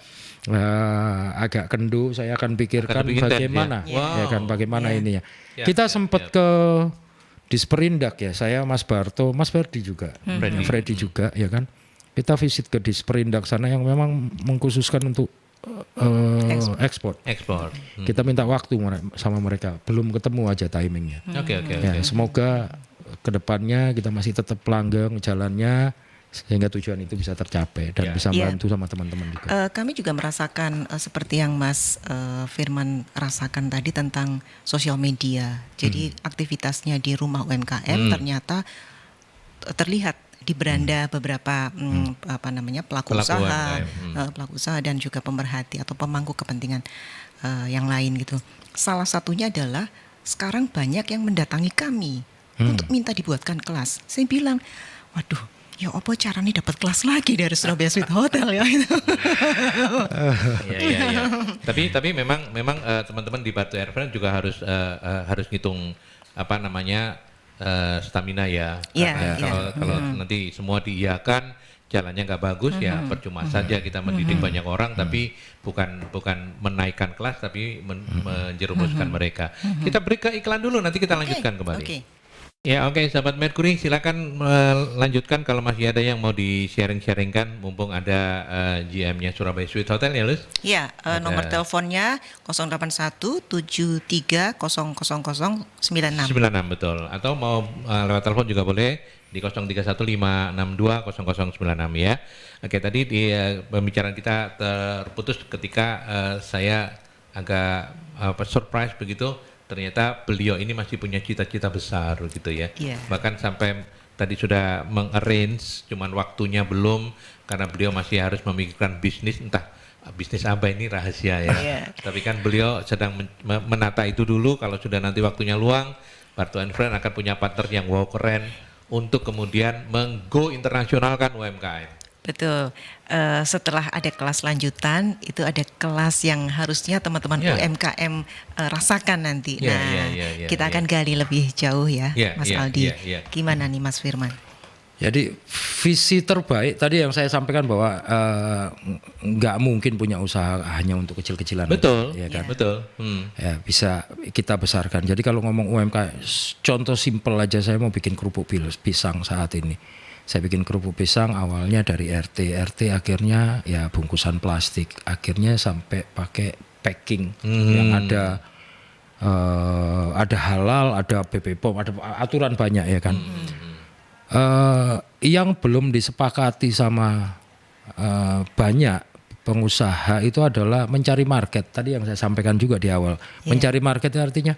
agak kendu, saya akan pikirkan bagaimana, ya kan, bagaimana ini ya. Kita sempat ke Disperindak ya, saya Mas Barto, Mas Ferdi juga, Freddy juga, ya kan. Kita visit ke Disperindak sana yang memang mengkhususkan untuk ekspor. Kita minta waktu sama mereka, belum ketemu aja timingnya. Oke. Ya, semoga kedepannya kita masih tetap langgeng jalannya sehingga tujuan itu bisa tercapai dan bisa membantu sama teman-teman juga. Kami juga merasakan seperti yang Mas Firman rasakan tadi tentang sosial media. Jadi aktivitasnya di rumah UMKM ternyata terlihat di beranda beberapa pelaku usaha dan juga pemerhati atau pemangku kepentingan yang lain gitu. Salah satunya adalah sekarang banyak yang mendatangi kami untuk minta dibuatkan kelas. Saya bilang, waduh, ya apa caranya dapat kelas lagi dari Surabaya Suite Hotel ya itu. Iya. Tapi memang teman-teman di Barto and Friend juga harus ngitung stamina ya. Iya, Karena iya. kalau nanti semua diiyakan, jalannya nggak bagus ya percuma saja kita mendidik banyak orang, tapi bukan menaikkan kelas, tapi menjerumuskan mereka. Kita break ke iklan dulu, nanti kita lanjutkan kembali. Oke. Ya oke, sahabat Mercury, silakan melanjutkan kalau masih ada yang mau di-sharing-sharingkan, mumpung ada GM-nya Surabaya Suite Hotel ya, Lus? Ya, nomor teleponnya 081 73 000 96. 96 betul. Atau mau lewat telepon juga boleh di 0315620096 ya. Oke, tadi di pembicaraan kita terputus ketika saya agak surprise begitu. Ternyata beliau ini masih punya cita-cita besar gitu ya. Iya. Bahkan sampai tadi sudah mengarrange, cuman waktunya belum karena beliau masih harus memikirkan bisnis, entah bisnis apa ini rahasia ya. Iya. Tapi kan beliau sedang menata itu dulu, kalau sudah nanti waktunya luang, Barto and Friend akan punya partner yang wow keren untuk kemudian menggo internasionalkan UMKM. Betul. Setelah ada kelas lanjutan, itu ada kelas yang harusnya teman-teman Ya. UMKM rasakan nanti. Ya, Nah, ya, kita ya. akan gali lebih jauh ya, Ya, Mas ya, Aldi. ya, ya. Gimana nih Mas Firman? Jadi visi terbaik tadi yang saya sampaikan bahwa nggak mungkin punya usaha hanya untuk kecil-kecilan. Betul, ya kan? betul. Ya, bisa kita besarkan. Jadi kalau ngomong UMKM, contoh simpel aja, saya mau bikin kerupuk pisang saat ini. Saya bikin kerupuk pisang awalnya dari RT akhirnya ya bungkusan plastik, akhirnya sampai pakai packing yang ada halal, ada BPOM, ada aturan banyak ya kan. Yang belum disepakati sama banyak pengusaha itu adalah mencari market. Tadi yang saya sampaikan juga di awal, mencari market itu artinya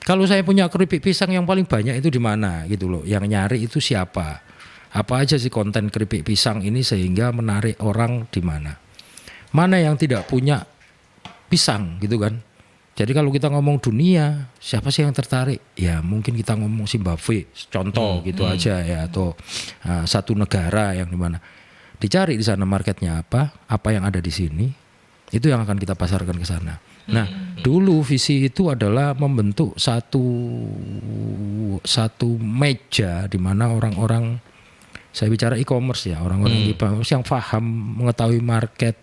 kalau saya punya keripik pisang yang paling banyak itu di mana gitu loh. Yang nyari itu siapa? Apa aja sih konten keripik pisang ini sehingga menarik orang di mana? Mana yang tidak punya pisang gitu kan? Jadi kalau kita ngomong dunia, siapa sih yang tertarik? Ya mungkin kita ngomong Zimbabwe, contoh gitu aja ya, atau satu negara yang di mana. Dicari di sana marketnya apa yang ada di sini, itu yang akan kita pasarkan ke sana. Nah, dulu visi itu adalah membentuk satu meja di mana orang-orang, saya bicara e-commerce ya, orang-orang e-commerce yang paham mengetahui market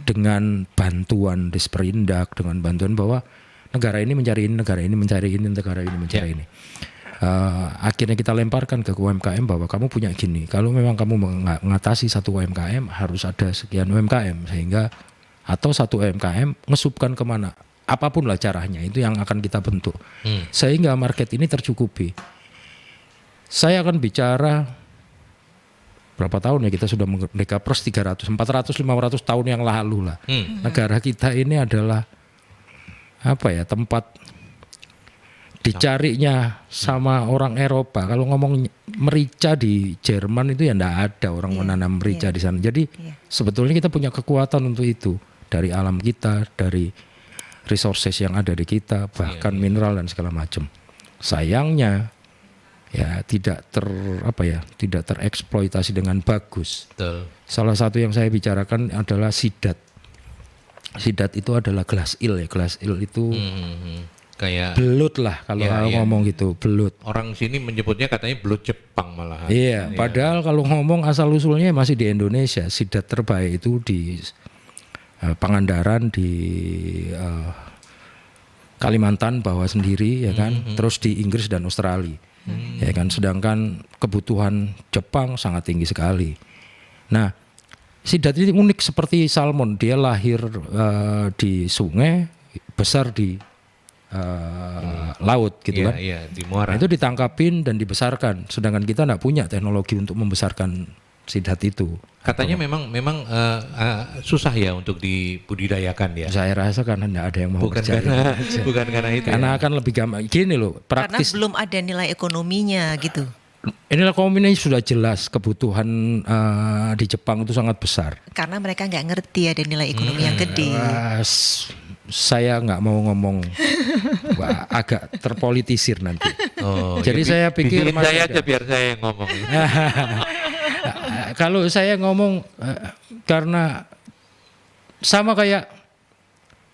dengan bantuan Disperindak, dengan bantuan bahwa negara ini mencari ini, negara ini mencari ini, negara ini mencari ini. Akhirnya kita lemparkan ke UMKM bahwa kamu punya gini, kalau memang kamu mengatasi satu UMKM harus ada sekian UMKM, sehingga atau satu UMKM ngesupkan kemana, apapun lah caranya, itu yang akan kita bentuk sehingga market ini tercukupi. Saya akan bicara berapa tahun ya, kita sudah merdeka plus 300, 400, 500 tahun yang lalu lah. Negara kita ini adalah tempat dicarinya sama orang Eropa. Kalau ngomong merica di Jerman itu ya enggak ada orang menanam merica di sana. Jadi sebetulnya kita punya kekuatan untuk itu, dari alam kita, dari resources yang ada di kita, bahkan mineral dan segala macam. Sayangnya ya tidak tereksploitasi dengan bagus. Betul. Salah satu yang saya bicarakan adalah sidat. Sidat itu adalah glass eel ya. Glass eel itu Kayak belut lah kalau ngomong gitu, belut. orang sini menyebutnya katanya belut Jepang malahan. Iya, padahal kalau ngomong asal usulnya masih di Indonesia. Sidat terbaik itu di Pangandaran, di Kalimantan bawah sendiri ya kan, terus di Inggris dan Australia. Ya kan, sedangkan kebutuhan Jepang sangat tinggi sekali. Nah, sidat ini unik seperti salmon, dia lahir di sungai, besar di laut gitu kan. Iya, di muara. Nah, itu ditangkapin dan dibesarkan, sedangkan kita tidak punya teknologi untuk membesarkan sidat itu. Katanya memang susah ya untuk dibudidayakan ya. Saya rasa karena tidak ada yang mau Bukan percaya. karena itu. Karena akan lebih gampang. Gini loh, Karena praktis. belum ada nilai ekonominya gitu. Inilah komunitas sudah jelas kebutuhan di Jepang itu sangat besar. Karena mereka nggak ngerti ada nilai ekonomi yang gede. Saya nggak mau ngomong, agak terpolitisir nanti. Oh, Jadi saya pikir bisikin saya aja biar saya yang ngomong. Kalau saya ngomong karena sama kayak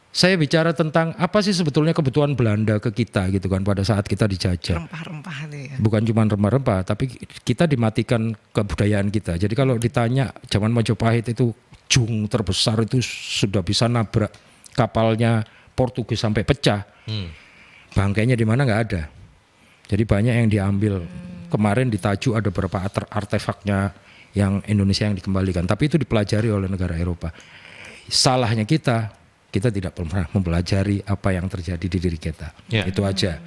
saya bicara tentang apa sih sebetulnya kebutuhan Belanda ke kita gitu kan pada saat kita dijajah. Rempah-rempah itu ya. Bukan cuma rempah-rempah, tapi kita dimatikan kebudayaan kita. Jadi kalau ditanya zaman Majapahit itu jung terbesar itu sudah bisa nabrak kapalnya Portugis sampai pecah. Bangkainya di mana nggak ada. Jadi banyak yang diambil. Kemarin di Tajuk ada beberapa artefaknya yang Indonesia yang dikembalikan. Tapi itu dipelajari oleh negara Eropa. Salahnya kita tidak pernah mempelajari apa yang terjadi di diri kita. Itu aja.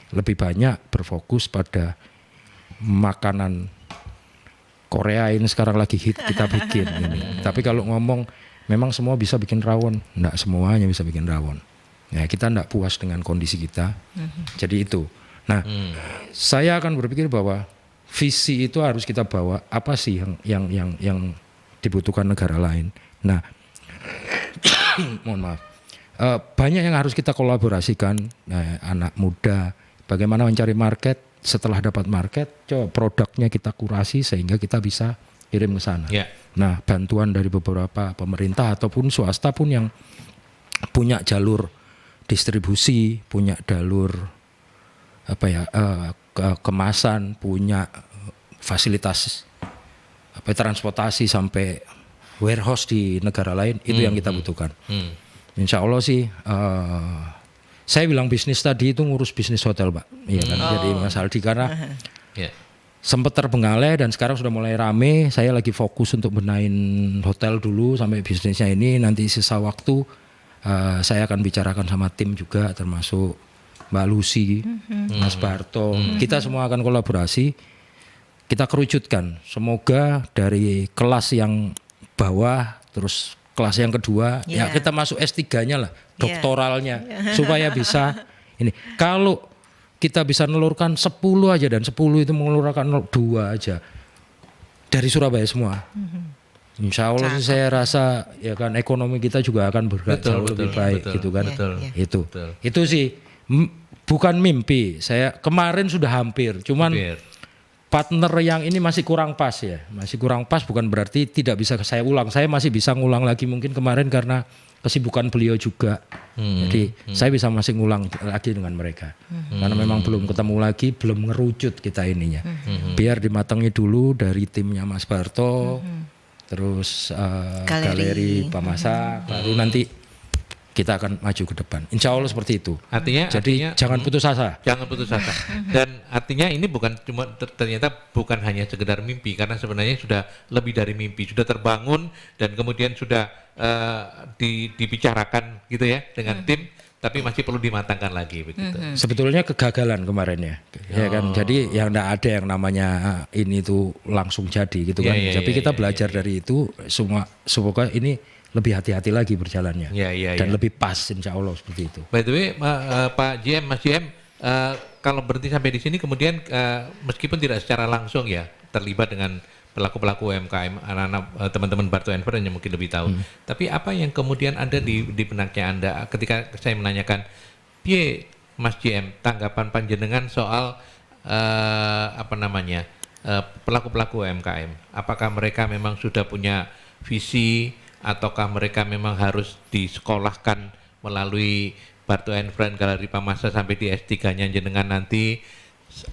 Lebih banyak berfokus pada makanan Korea ini sekarang lagi hit kita bikin ini. Tapi kalau ngomong memang semua bisa bikin rawon, enggak semuanya bisa bikin rawon. Ya, kita enggak puas dengan kondisi kita. Jadi itu. Nah, saya akan berpikir bahwa visi itu harus kita bawa apa sih yang dibutuhkan negara lain. Nah, mohon maaf. Banyak yang harus kita kolaborasikan, anak muda, bagaimana mencari market, setelah dapat market, coba produknya kita kurasi sehingga kita bisa kirim ke sana. Nah, bantuan dari beberapa pemerintah ataupun swasta pun yang punya jalur distribusi, punya jalur kemasan, punya fasilitas transportasi sampai warehouse di negara lain, itu yang kita butuhkan. Insya Allah sih, saya bilang bisnis tadi itu ngurus bisnis hotel, Pak. Iya kan, jadi Mas Aldi karena sempat terbengkalai dan sekarang sudah mulai rame. Saya lagi fokus untuk benahin hotel dulu sampai bisnisnya ini. Nanti sisa waktu saya akan bicarakan sama tim juga, termasuk Mbak Lucy, Mas Barto. Kita semua akan kolaborasi. Kita kerucutkan. Semoga dari kelas yang bawah terus kelas yang kedua, ya kita masuk S3-nya lah, doktoralnya, supaya bisa ini. Kalau kita bisa nelurkan 10 aja dan 10 itu mengeluarkan 2 aja dari Surabaya semua. Insya Allah sih saya rasa ya kan ekonomi kita juga akan bergerak jauh lebih baik gitu kan. Itu sih bukan mimpi. Saya kemarin sudah hampir, cuman partner yang ini masih kurang pas ya. Masih kurang pas bukan berarti tidak bisa saya ulang. Saya masih bisa ngulang lagi mungkin kemarin karena kesibukan beliau juga. Jadi saya bisa masih ngulang lagi dengan mereka. Karena memang belum ketemu lagi, belum ngerucut kita ininya. Biar dimatangi dulu dari timnya Mas Barto, terus galeri Pamasa, baru nanti kita akan maju ke depan. Insya Allah seperti itu. Jadi jangan putus asa. Jangan putus asa. Dan artinya ini bukan cuma ternyata bukan hanya sekedar mimpi, karena sebenarnya sudah lebih dari mimpi, sudah terbangun dan kemudian sudah dibicarakan gitu ya dengan tim, tapi masih perlu dimatangkan lagi begitu. Sebetulnya kegagalan kemarin ya kan. Jadi yang tidak ada yang namanya ini tuh langsung jadi gitu kan. Tapi kita belajar dari itu semua, semoga ini lebih hati-hati lagi berjalannya dan lebih pas insya Allah seperti itu. By the way, Pak JM, Mas JM, kalau berhenti sampai di sini kemudian meskipun tidak secara langsung ya terlibat dengan pelaku-pelaku UMKM, anak-anak teman-teman Barto Enver yang mungkin lebih tahu. Tapi apa yang kemudian ada di benaknya Anda ketika saya menanyakan, piye Mas JM tanggapan panjenengan soal pelaku-pelaku UMKM? Apakah mereka memang sudah punya visi ataukah mereka memang harus disekolahkan melalui Barto Enver Galeri Pamasa sampai di S3-nya jenengan nanti,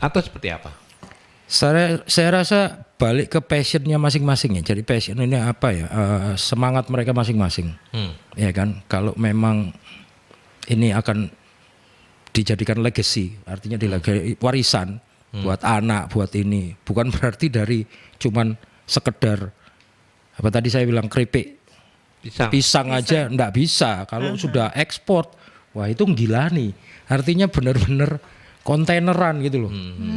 atau seperti apa? Saya rasa balik ke passionnya masing-masing ya. Jadi passion ini apa ya? Semangat mereka masing-masing. Ya kan? Kalau memang ini akan dijadikan legacy, artinya warisan buat anak, buat ini. Bukan berarti dari cuman sekedar apa tadi saya bilang keripik pisang aja enggak bisa. Kalau sudah ekspor, wah itu gila nih. Artinya benar-benar kontaineran gitu loh.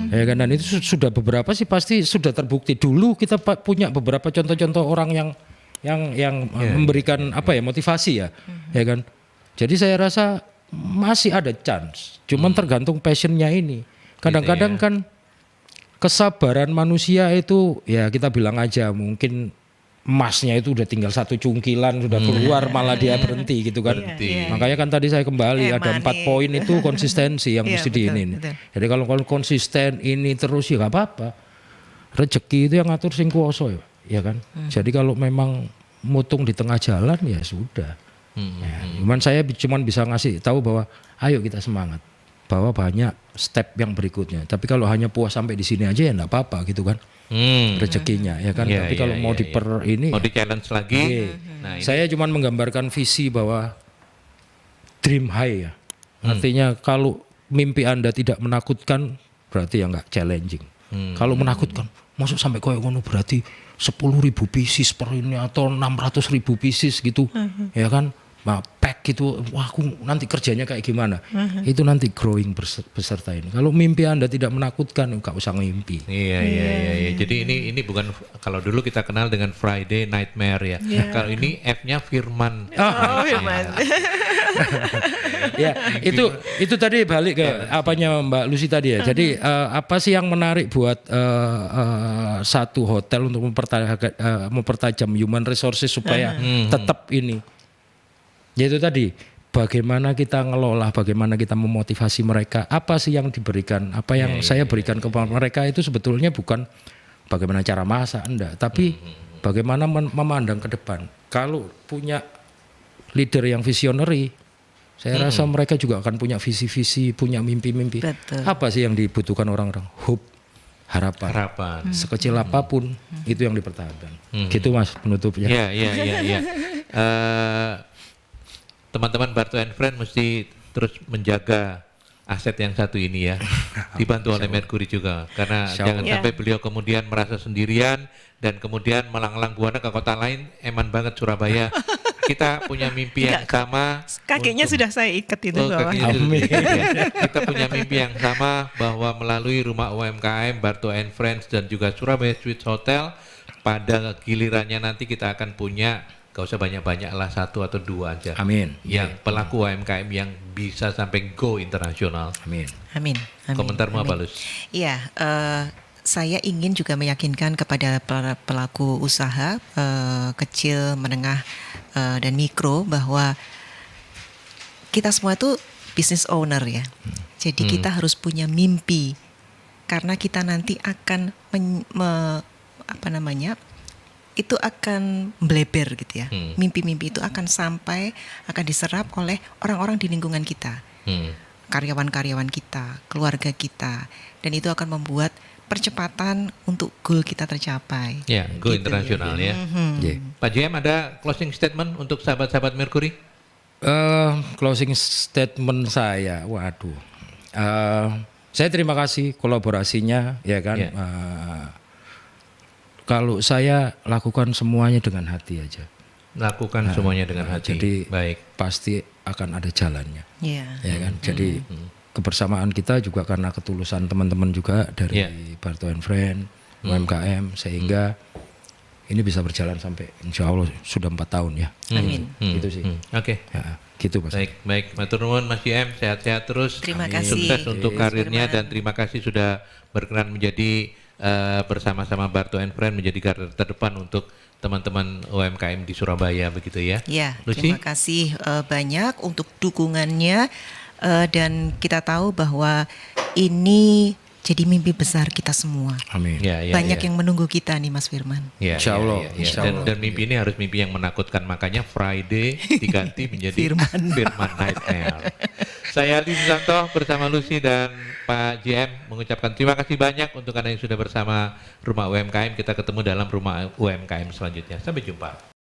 Ya kan, dan itu sudah beberapa sih pasti sudah terbukti. Dulu kita punya beberapa contoh-contoh orang yang memberikan motivasi ya. Ya kan. Jadi saya rasa masih ada chance. Cuman tergantung passionnya ini. Kadang-kadang kan kesabaran manusia itu ya kita bilang aja mungkin emasnya itu udah tinggal satu cungkilan sudah keluar malah dia berhenti gitu kan. Makanya kan tadi saya kembali ada 4 poin itu konsistensi yang mesti diinin. Jadi kalau konsisten ini terus ya gak apa-apa. Rezeki itu yang ngatur sing kuoso ya kan. Jadi kalau memang mutung di tengah jalan ya sudah. Cuman saya cuman bisa ngasih tahu bahwa ayo kita semangat. bahwa banyak step yang berikutnya. Tapi kalau hanya puas sampai di sini aja ya enggak apa-apa gitu kan. Rezekinya ya kan. Iya, Tapi kalau iya, mau iya, ini mau di challenge lagi. Iya. Nah, ini Saya cuma menggambarkan visi bahwa dream high ya. Artinya kalau mimpi Anda tidak menakutkan berarti ya nggak challenging. Kalau menakutkan, masuk sampai kayak ngono berarti 10.000 pieces per ini atau 600.000 pieces gitu, ya kan? Nah, pack gitu, wah aku nanti kerjanya kayak gimana? Itu nanti growing beserta ini. Kalau mimpi Anda tidak menakutkan, nggak usah ngimpi. Iya. Jadi ini bukan, kalau dulu kita kenal dengan Friday Nightmare ya. Kalau ini F-nya Firman. Oh, Firman. Ya, itu tadi balik ke apanya Mbak Lucy tadi ya. Jadi apa sih yang menarik buat satu hotel untuk mempertajam human resources supaya tetap ini? Yaitu tadi bagaimana kita ngelola, bagaimana kita memotivasi mereka, apa sih yang diberikan, apa yang saya berikan kepada mereka itu sebetulnya bukan bagaimana cara masak, enggak, tapi bagaimana memandang ke depan. Kalau punya leader yang visionary, saya rasa mereka juga akan punya visi-visi, punya mimpi-mimpi. Betul. Apa sih yang dibutuhkan orang-orang? Hope, harapan. Sekecil apapun itu yang dipertahankan. Gitu Mas penutupnya. Iya. Teman-teman Barto and Friend mesti terus menjaga aset yang satu ini ya, dibantu oleh Mercury juga, karena jangan sampai beliau kemudian merasa sendirian dan kemudian malang-malang buana ke kota lain. Eman banget Surabaya, kita punya mimpi yang sama. Kakinya sudah saya ikat itu bawah. Kita punya mimpi yang sama bahwa melalui Rumah UMKM Barto and Friends dan juga Surabaya Suites Hotel, pada gilirannya nanti kita akan punya, gak usah banyak-banyak lah, 1 atau 2 aja. Amin. Yang pelaku UMKM yang bisa sampai go internasional. Amin. Komentarmu apa, Lus? Iya, saya ingin juga meyakinkan kepada para pelaku usaha kecil, menengah, dan mikro bahwa kita semua itu business owner ya. Jadi kita harus punya mimpi, karena kita nanti akan itu akan bleber gitu ya. Mimpi-mimpi itu akan sampai, akan diserap oleh orang-orang di lingkungan kita. Karyawan-karyawan kita, keluarga kita. Dan itu akan membuat percepatan untuk goal kita tercapai. Ya, go Gitu. internasional ya. Pak JM, ada closing statement untuk sahabat-sahabat Mercury? Closing statement saya, waduh. Saya terima kasih kolaborasinya, ya kan. Kalau saya lakukan semuanya dengan hati aja. Lakukan semuanya dengan hati. Jadi baik. pasti akan ada jalannya. Iya. Ya kan. Jadi kebersamaan kita juga karena ketulusan teman-teman juga dari Barto and Friend, UMKM, sehingga ini bisa berjalan sampai insya Allah sudah 4 tahun ya. Amin. Gitu sih. Oke. Ya, gitu Mas. Baik. Matur nuwun Mas JM, sehat-sehat terus. Terima kasih. Sukses untuk karirnya dan terima kasih sudah berkenan menjadi bersama-sama Barto and Friend menjadi garda terdepan untuk teman-teman UMKM di Surabaya, begitu ya. Ya, Lucy? terima kasih banyak untuk dukungannya, dan kita tahu bahwa ini jadi mimpi besar kita semua. Amin. Banyak yang menunggu kita nih Mas Firman. Insya Allah. Dan mimpi ini harus mimpi yang menakutkan, makanya Friday diganti menjadi Firman Nightmare. Saya Ali Susanto bersama Lucy dan Pak JM mengucapkan terima kasih banyak untuk Anda yang sudah bersama Rumah UMKM. Kita ketemu dalam Rumah UMKM selanjutnya. Sampai jumpa.